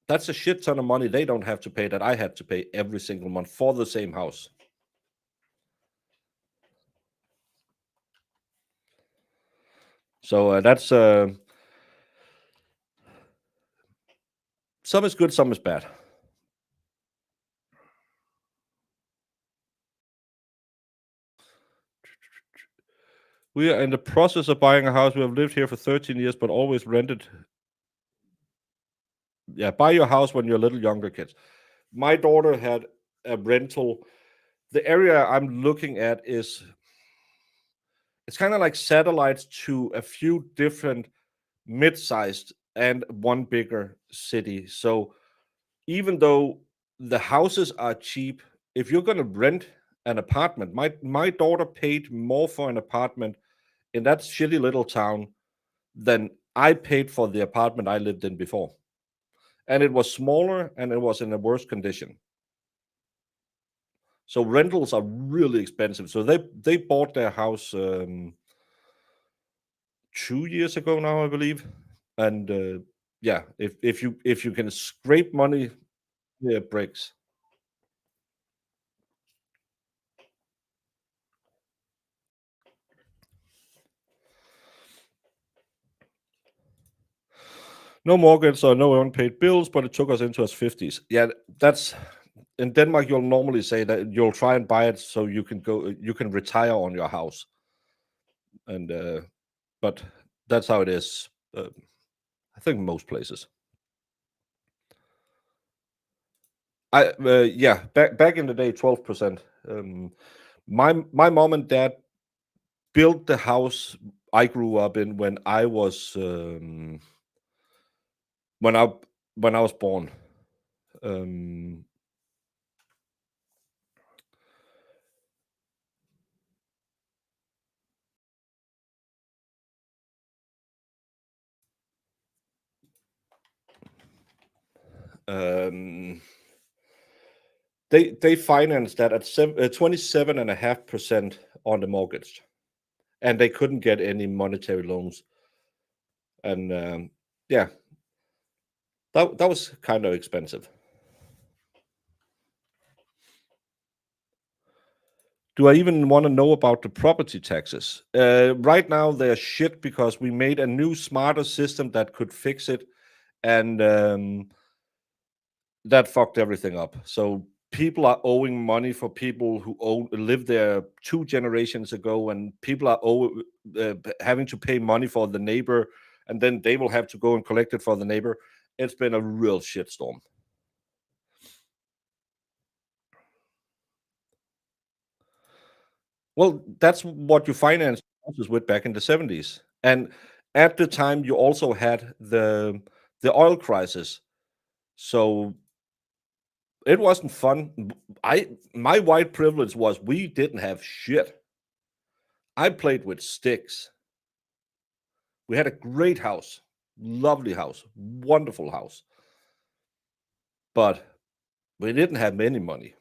That's a shit ton of money they don't have to pay that I had to pay every single month for the same house. So that's some is good, some is bad. We are in the process of buying a house. We have lived here for 13 years, but always rented. Yeah, buy your house when you're a little younger, kids. My daughter had a rental. The area I'm looking at is it's kind of like satellites to a few different mid-sized and one bigger city. So even though the houses are cheap, if you're going to rent an apartment, my daughter paid more for an apartment in that shitty little town than I paid for the apartment I lived in before. And it was smaller and it was in a worse condition. So rentals are really expensive. So they bought their house 2 years ago now, I believe. And yeah, if you can scrape money, yeah, breaks. No mortgage or no unpaid bills, but it took us into our 50s. Yeah, that's in Denmark. You'll normally say that you'll try and buy it so you can retire on your house, and but that's how it is. I think most places. Yeah, back in the day, 12%. My mom and dad built the house I grew up in when I was when I was born. Um, um, they financed that at 27.5% on the mortgage, and they couldn't get any monetary loans. And yeah, that was kind of expensive. Do I even want to know about the property taxes? Right now, they're shit because we made a new, smarter system that could fix it, and that fucked everything up. So people are owing money for people who lived there 2 generations ago, and people are having to pay money for the neighbor, and then they will have to go and collect it for the neighbor. It's been a real shitstorm. Well, that's what you financed houses with back in the 70s. And at the time, you also had the oil crisis. So it wasn't fun. My white privilege was we didn't have shit. I played with sticks. We had a great house, lovely house, wonderful house. But we didn't have any money.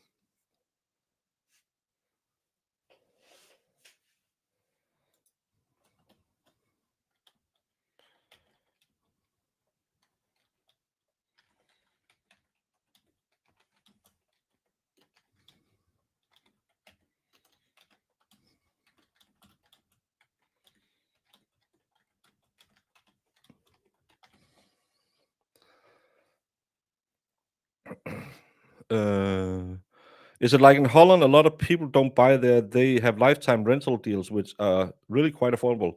Is it like in Holland? A lot of people don't buy there. They have lifetime rental deals, which are really quite affordable.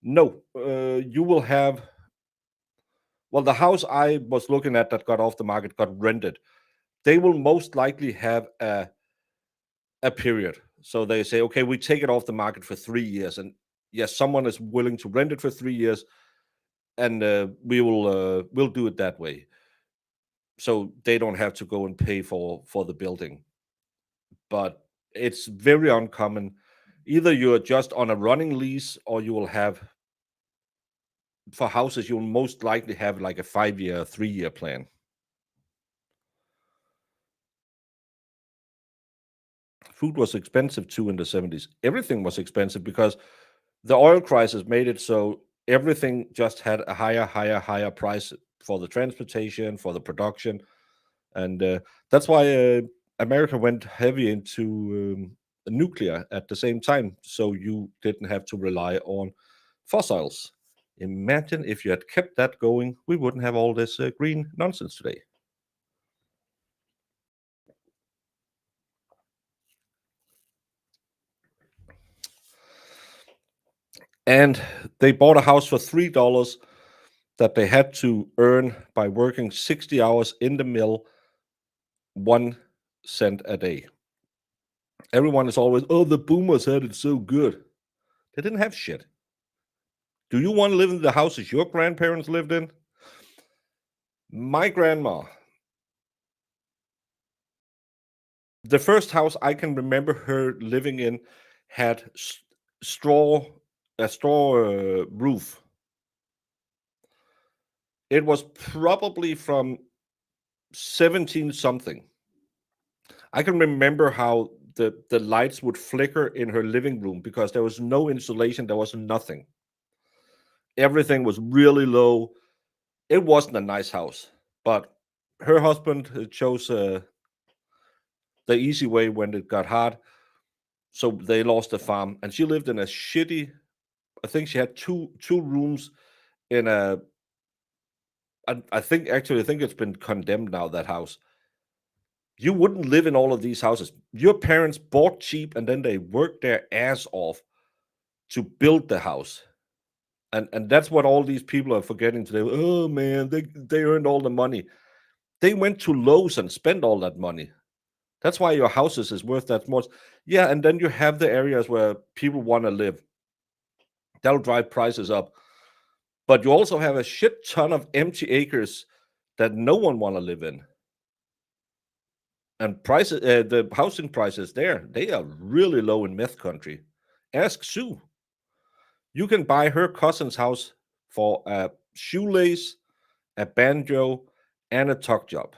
No, you will have. Well, the house I was looking at that got off the market got rented. They will most likely have a period. So they say, okay, we take it off the market for 3 years, and yes, someone is willing to rent it for 3 years, and we'll do it that way. So they don't have to go and pay for the building. But it's very uncommon. Either you're just on a running lease or you will have for houses, you'll most likely have like a 5-year, 3-year plan. Food was expensive too in the 70s. Everything was expensive because the oil crisis made it so everything just had a higher price for the transportation, for the production. And that's why America went heavy into nuclear at the same time, so you didn't have to rely on fossils. Imagine if you had kept that going, we wouldn't have all this green nonsense today. And they bought a house for $3 that they had to earn by working 60 hours in the mill, 1 cent a day. Everyone is always, oh, the boomers had it so good. They didn't have shit. Do you want to live in the houses your grandparents lived in? My grandma, the first house I can remember her living in had straw, a straw roof. It was probably from 17 something. I can remember how the lights would flicker in her living room because there was no insulation, there was nothing. Everything was really low. It wasn't a nice house, but her husband chose the easy way when it got hard. So they lost the farm, and she lived in a shitty. I think she had two rooms in a. I think it's been condemned now, that house. You wouldn't live in all of these houses. Your parents bought cheap and then they worked their ass off to build the house. And that's what all these people are forgetting today. Oh man, they earned all the money. They went to Lowe's and spent all that money. That's why your houses is worth that much. Yeah, and then you have the areas where people want to live. That'll drive prices up. But you also have a shit ton of empty acres that no one want to live in. And prices, the housing prices there, they are really low in meth country. Ask Sue. You can buy her cousin's house for a shoelace, a banjo, and a tuck job.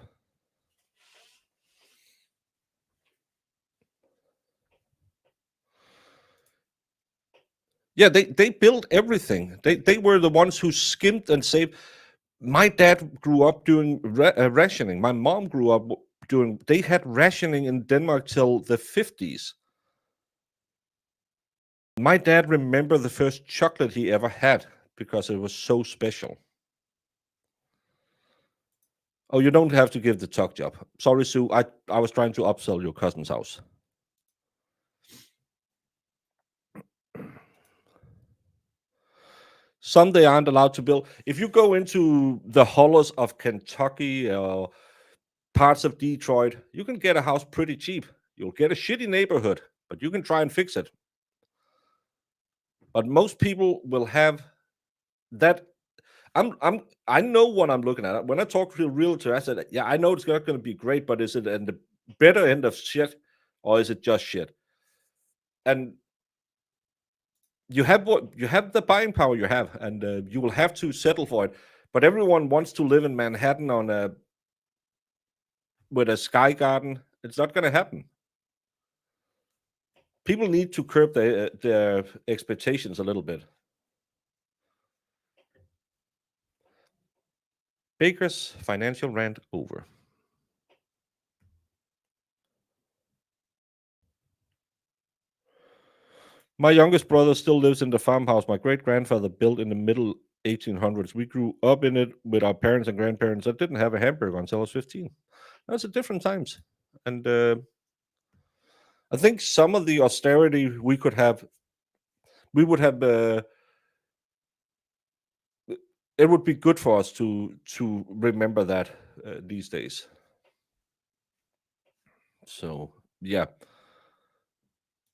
Yeah, they built everything. They were the ones who skimped and saved. My dad grew up doing rationing. My mom grew up doing. They had rationing in Denmark till the 50s. My dad remembered the first chocolate he ever had because it was so special. Oh, you don't have to give the tuck job. Sorry, Sue. I was trying to upsell your cousin's house. Some they aren't allowed to build. If you go into the hollows of Kentucky or parts of Detroit, you can get a house pretty cheap. You'll get a shitty neighborhood, but you can try and fix it. But most people will have that. I know what I'm looking at. When I talk to a realtor, I said, yeah, I know it's not going to be great, but is it in the better end of shit or is it just shit? And you have the buying power you have, and you will have to settle for it. But everyone wants to live in Manhattan with a sky garden. It's not going to happen. People need to curb their expectations a little bit. Baker's financial rant over. My youngest brother still lives in the farmhouse my great-grandfather built in the middle 1800s. We grew up in it with our parents and grandparents that didn't have a hamburger until I was 15. That's a different times. And I think some of the austerity we would have, it would be good for us to remember that these days. So, yeah.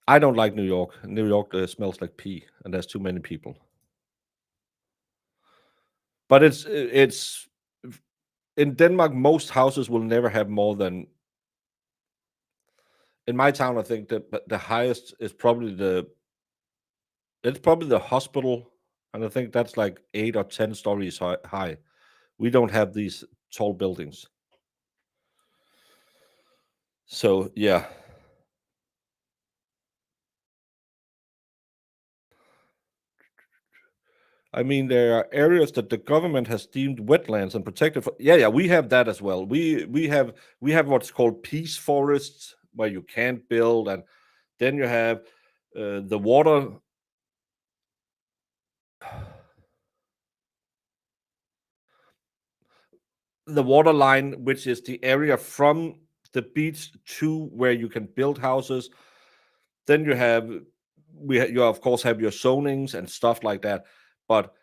I don't like New York. New York smells like pee, and there's too many people. But it's in Denmark, most houses will never have more than. In my town, I think the highest is probably the hospital and I think that's like 8 or 10 stories high. We don't have these tall buildings. So yeah, I mean, there are areas that the government has deemed wetlands and protected for. Yeah, yeah, we have that as well. We have what's called peace forests where you can't build, and then you have the water line, which is the area from the beach to where you can build houses. Then you of course have your zonings and stuff like that, but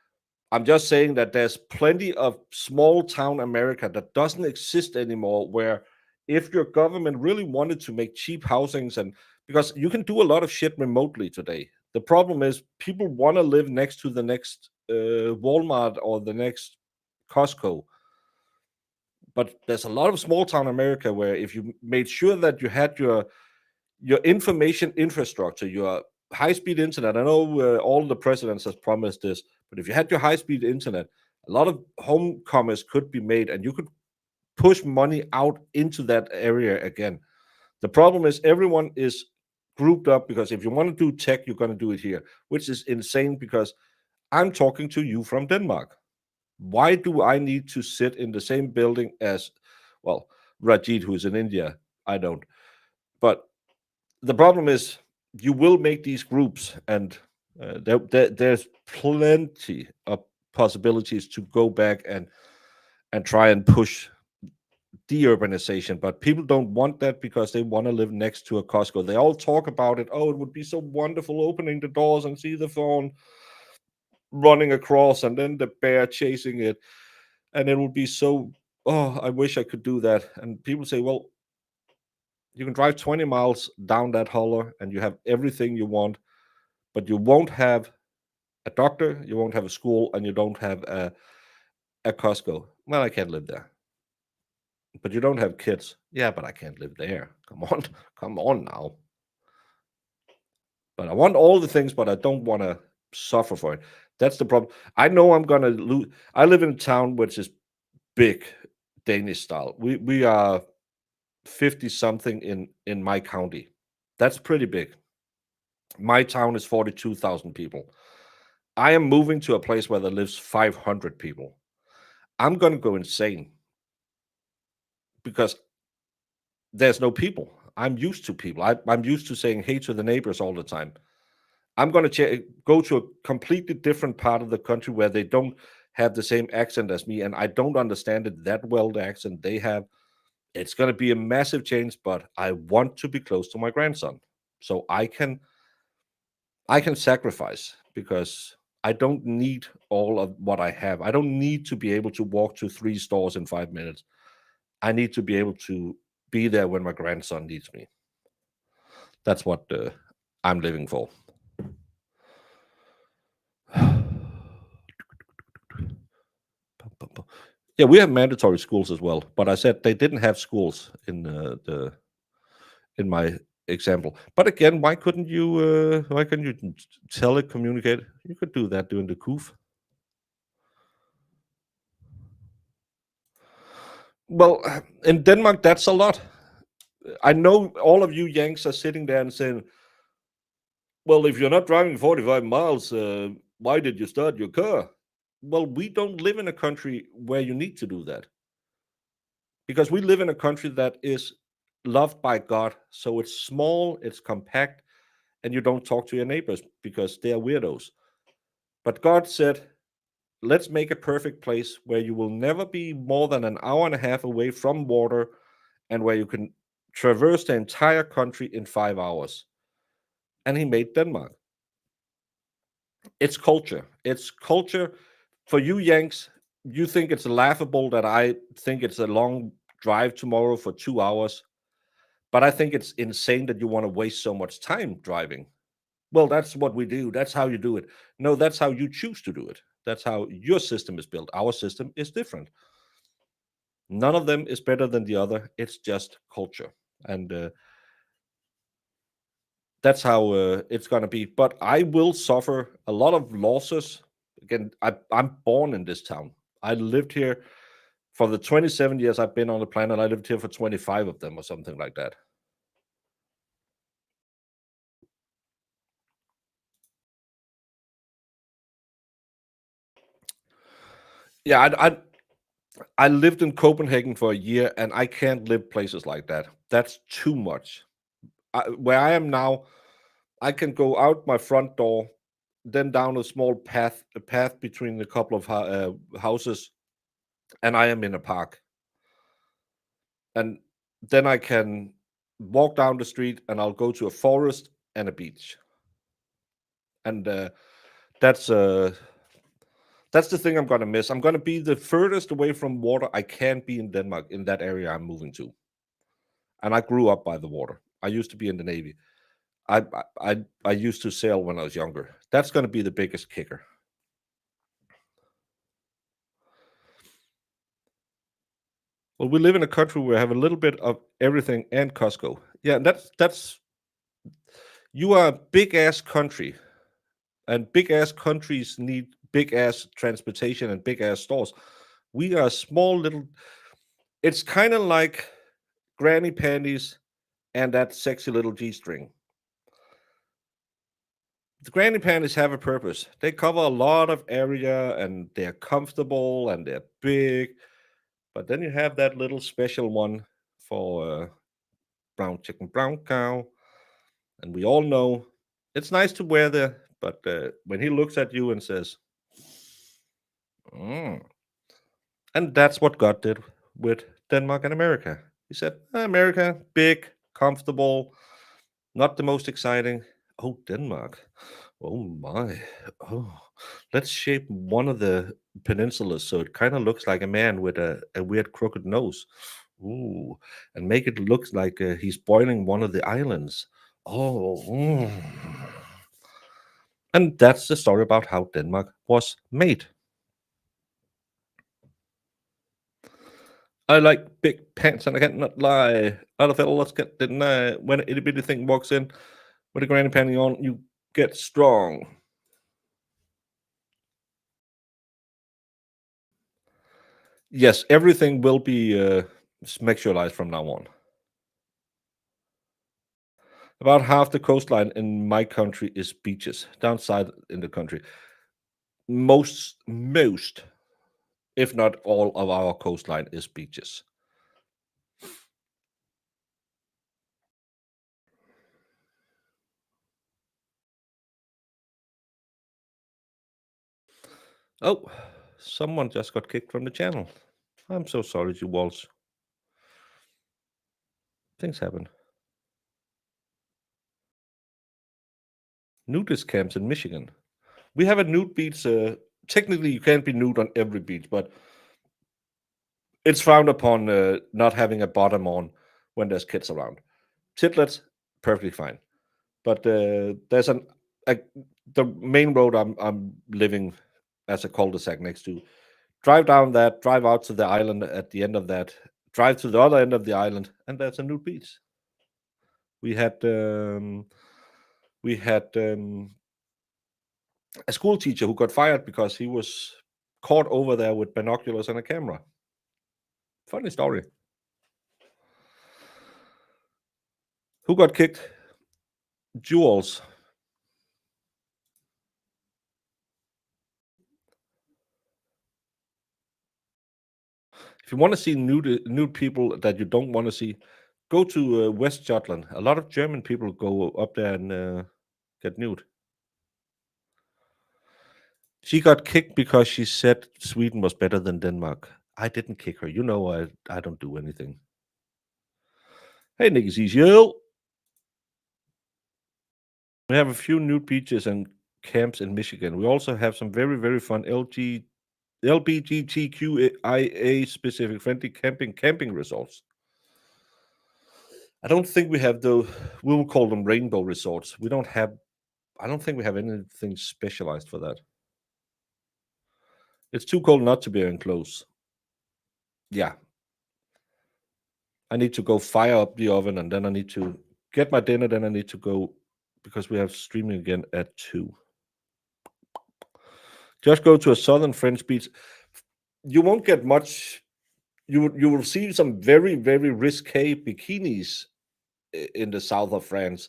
I'm just saying that there's plenty of small town America that doesn't exist anymore, where if your government really wanted to make cheap housings, and because you can do a lot of shit remotely today. The problem is people want to live next to the next Walmart or the next Costco. But there's a lot of small town America where if you made sure that you had your information infrastructure, your high speed internet. I know all the presidents has promised this, but if you had your high speed internet, a lot of home commerce could be made, and you could push money out into that area again. The problem is everyone is grouped up because if you want to do tech, you're going to do it here, which is insane because I'm talking to you from Denmark. Why do I need to sit in the same building as, well, Rajit, who's in India? I don't. But the problem is you will make these groups, and there's plenty of possibilities to go back and try and push deurbanization, but people don't want that because they want to live next to a Costco. They all talk about it. Oh, it would be so wonderful opening the doors and see the fawn running across and then the bear chasing it, and it would be so, oh, I wish I could do that. And people say, well, you can drive 20 miles down that holler and you have everything you want, but you won't have a doctor, you won't have a school, and you don't have a Costco. Well, I can't live there. But you don't have kids. Yeah, but I can't live there. Come on, come on now. But I want all the things, but I don't want to suffer for it. That's the problem. I know I'm gonna lose. I live in a town which is big, Danish style. We are 50 something in my county. That's pretty big. My town is 42,000 people. I am moving to a place where there lives 500 people. I'm going to go insane because there's no people. I'm used to people. I'm used to saying hey to the neighbors all the time. I'm going to go to a completely different part of the country where they don't have the same accent as me, and I don't understand it that well, the accent they have. It's going to be a massive change, but I want to be close to my grandson. So I can sacrifice because I don't need all of what I have. I don't need to be able to walk to 3 stores in 5 minutes. I need to be able to be there when my grandson needs me. That's what I'm living for. Yeah, we have mandatory schools as well, but I said they didn't have schools in my example. But again, why couldn't you telecommunicate? You could do that during the COOF. Well, in Denmark, that's a lot. I know all of you Yanks are sitting there and saying, well, if you're not driving 45 miles, why did you start your car? Well, we don't live in a country where you need to do that. Because we live in a country that is loved by God. So it's small, it's compact, and you don't talk to your neighbors because they're weirdos. But God said, let's make a perfect place where you will never be more than an hour and a half away from water and where you can traverse the entire country in 5 hours. And he made Denmark. It's culture. It's culture. For you Yanks, you think it's laughable that I think it's a long drive tomorrow for 2 hours. But I think it's insane that you want to waste so much time driving. Well, that's what we do. That's how you do it. No, that's how you choose to do it. That's how your system is built. Our system is different. None of them is better than the other. It's just culture. And that's how it's going to be. But I will suffer a lot of losses again, I'm born in this town. I lived here for the 27 years I've been on the planet. I lived here for 25 of them or something like that. Yeah, I lived in Copenhagen for a year, and I can't live places like that. That's too much. Where I am now, I can go out my front door, then down a small path, a path between a couple of houses, and I am in a park. And then I can walk down the street, and I'll go to a forest and a beach. And that's that's the thing I'm gonna miss. I'm gonna be the furthest away from water I can be in Denmark, in that area I'm moving to. And I grew up by the water. I used to be in the Navy. I used to sail when I was younger. That's going to be the biggest kicker. Well, we live in a country where we have a little bit of everything and Costco. Yeah, that's you are a big ass country, and big ass countries need big ass transportation and big ass stores. We are a small little. It's kind of like granny panties and that sexy little G-string. The granny panties have a purpose. They cover a lot of area and they're comfortable and they're big. But then you have that little special one for brown chicken, brown cow. And we all know it's nice to wear there, but when he looks at you and says, "Mm," and that's what God did with Denmark and America. He said, America, big, comfortable, not the most exciting. Oh, Denmark. Oh my. Oh, let's shape one of the peninsulas so it kind of looks like a man with a weird crooked nose. Ooh, and make it look like he's boiling one of the islands. Oh, and that's the story about how Denmark was made. I like big pants, and I cannot lie. Other fellas get deny. When an itty bitty thing walks in with a granny panty on, you get strong. Yes, everything will be sexualized from now on. About half the coastline in my country is beaches. Downside in the country, most, if not all, of our coastline is beaches. Oh, someone just got kicked from the channel. I'm so sorry, you walls. Things happen. Nudist camps in Michigan. We have a nude beach. Technically, you can't be nude on every beach, but it's frowned upon not having a bottom on when there's kids around. Titlets, perfectly fine. But there's the main road I'm living as a cul-de-sac next to. Drive down that, drive out to the island at the end of that, drive to the other end of the island, and there's a nude beach. We had a school teacher who got fired because he was caught over there with binoculars and a camera. Funny story. Who got kicked? Jewels. If you want to see nude people that you don't want to see, go to West Jutland. A lot of German people go up there and get nude. She got kicked because she said Sweden was better than Denmark. I didn't kick her. You know I don't do anything. Hey, Nicky Cecil. We have a few nude beaches and camps in Michigan. We also have some very, very fun LGBTQIA specific friendly camping resorts. I don't think we have those. We will call them rainbow resorts. We don't have. I don't think we have anything specialized for that. It's too cold not to be enclosed. Yeah. I need to go fire up the oven, and then I need to get my dinner. Then I need to go because we have streaming again at 2. Just go to a southern French beach. You won't get much. You will see some very, very risque bikinis in the south of France.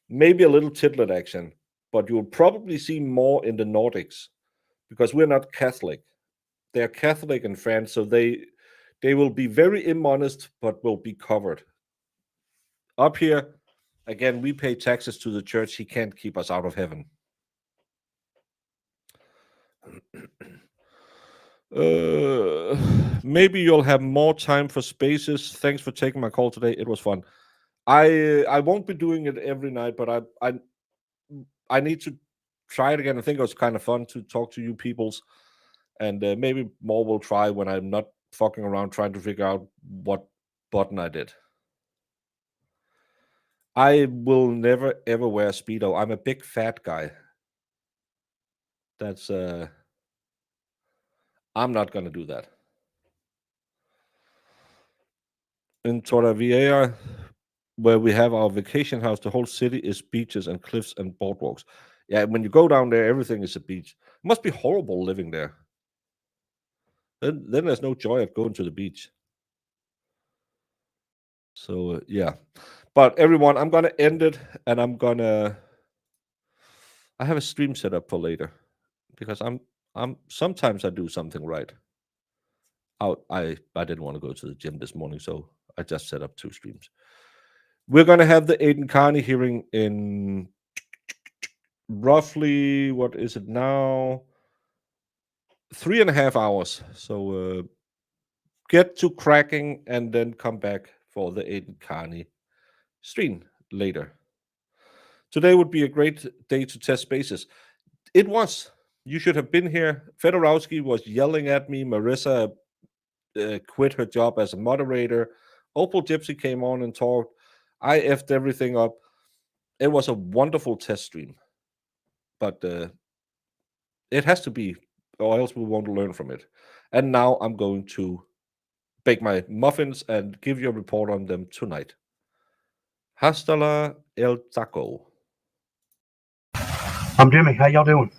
Maybe a little titlet action, but you'll probably see more in the Nordics because we're not Catholic. They're Catholic in France, so they will be very immodest, but will be covered. Up here, again, we pay taxes to the church. He can't keep us out of heaven. Maybe you'll have more time for spaces. Thanks for taking my call today. It was fun. I won't be doing it every night, but I need to try it again. I think it was kind of fun to talk to you peoples, and maybe more will try when I'm not fucking around trying to figure out what button I did. I will never ever wear a Speedo. I'm a big fat guy. That's I'm not gonna do that. In Torrevieja, where we have our vacation house, the whole city is beaches and cliffs and boardwalks. Yeah, when you go down there, everything is a beach. It must be horrible living there. Then there's no joy at going to the beach. So yeah, but everyone, I'm gonna end it, and I have a stream set up for later because I'm sometimes I do something right. I didn't want to go to the gym this morning, so I just set up 2 streams. We're gonna have the Aidan Carney hearing in roughly, what is it now? 3.5 hours. So get to cracking and then come back for the Aidan Carney stream later. Today would be a great day to test spaces. It was. You should have been here. Fedorowski was yelling at me. Marissa quit her job as a moderator. Opal Gypsy came on and talked. I effed everything up. It was a wonderful test stream. But it has to be, or else we won't learn from it. And now I'm going to bake my muffins and give you a report on them tonight. Hasta la el taco. I'm Jimmy. How y'all doing?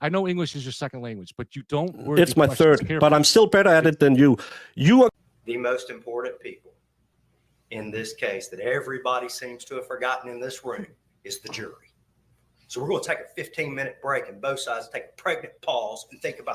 I know English is your second language, but you don't word It's your my questions third, carefully. but I'm still better at it than you. You are the most important people in this case that everybody seems to have forgotten in this room is the jury. So we're going to take a 15-minute break and both sides take a pregnant pause and think about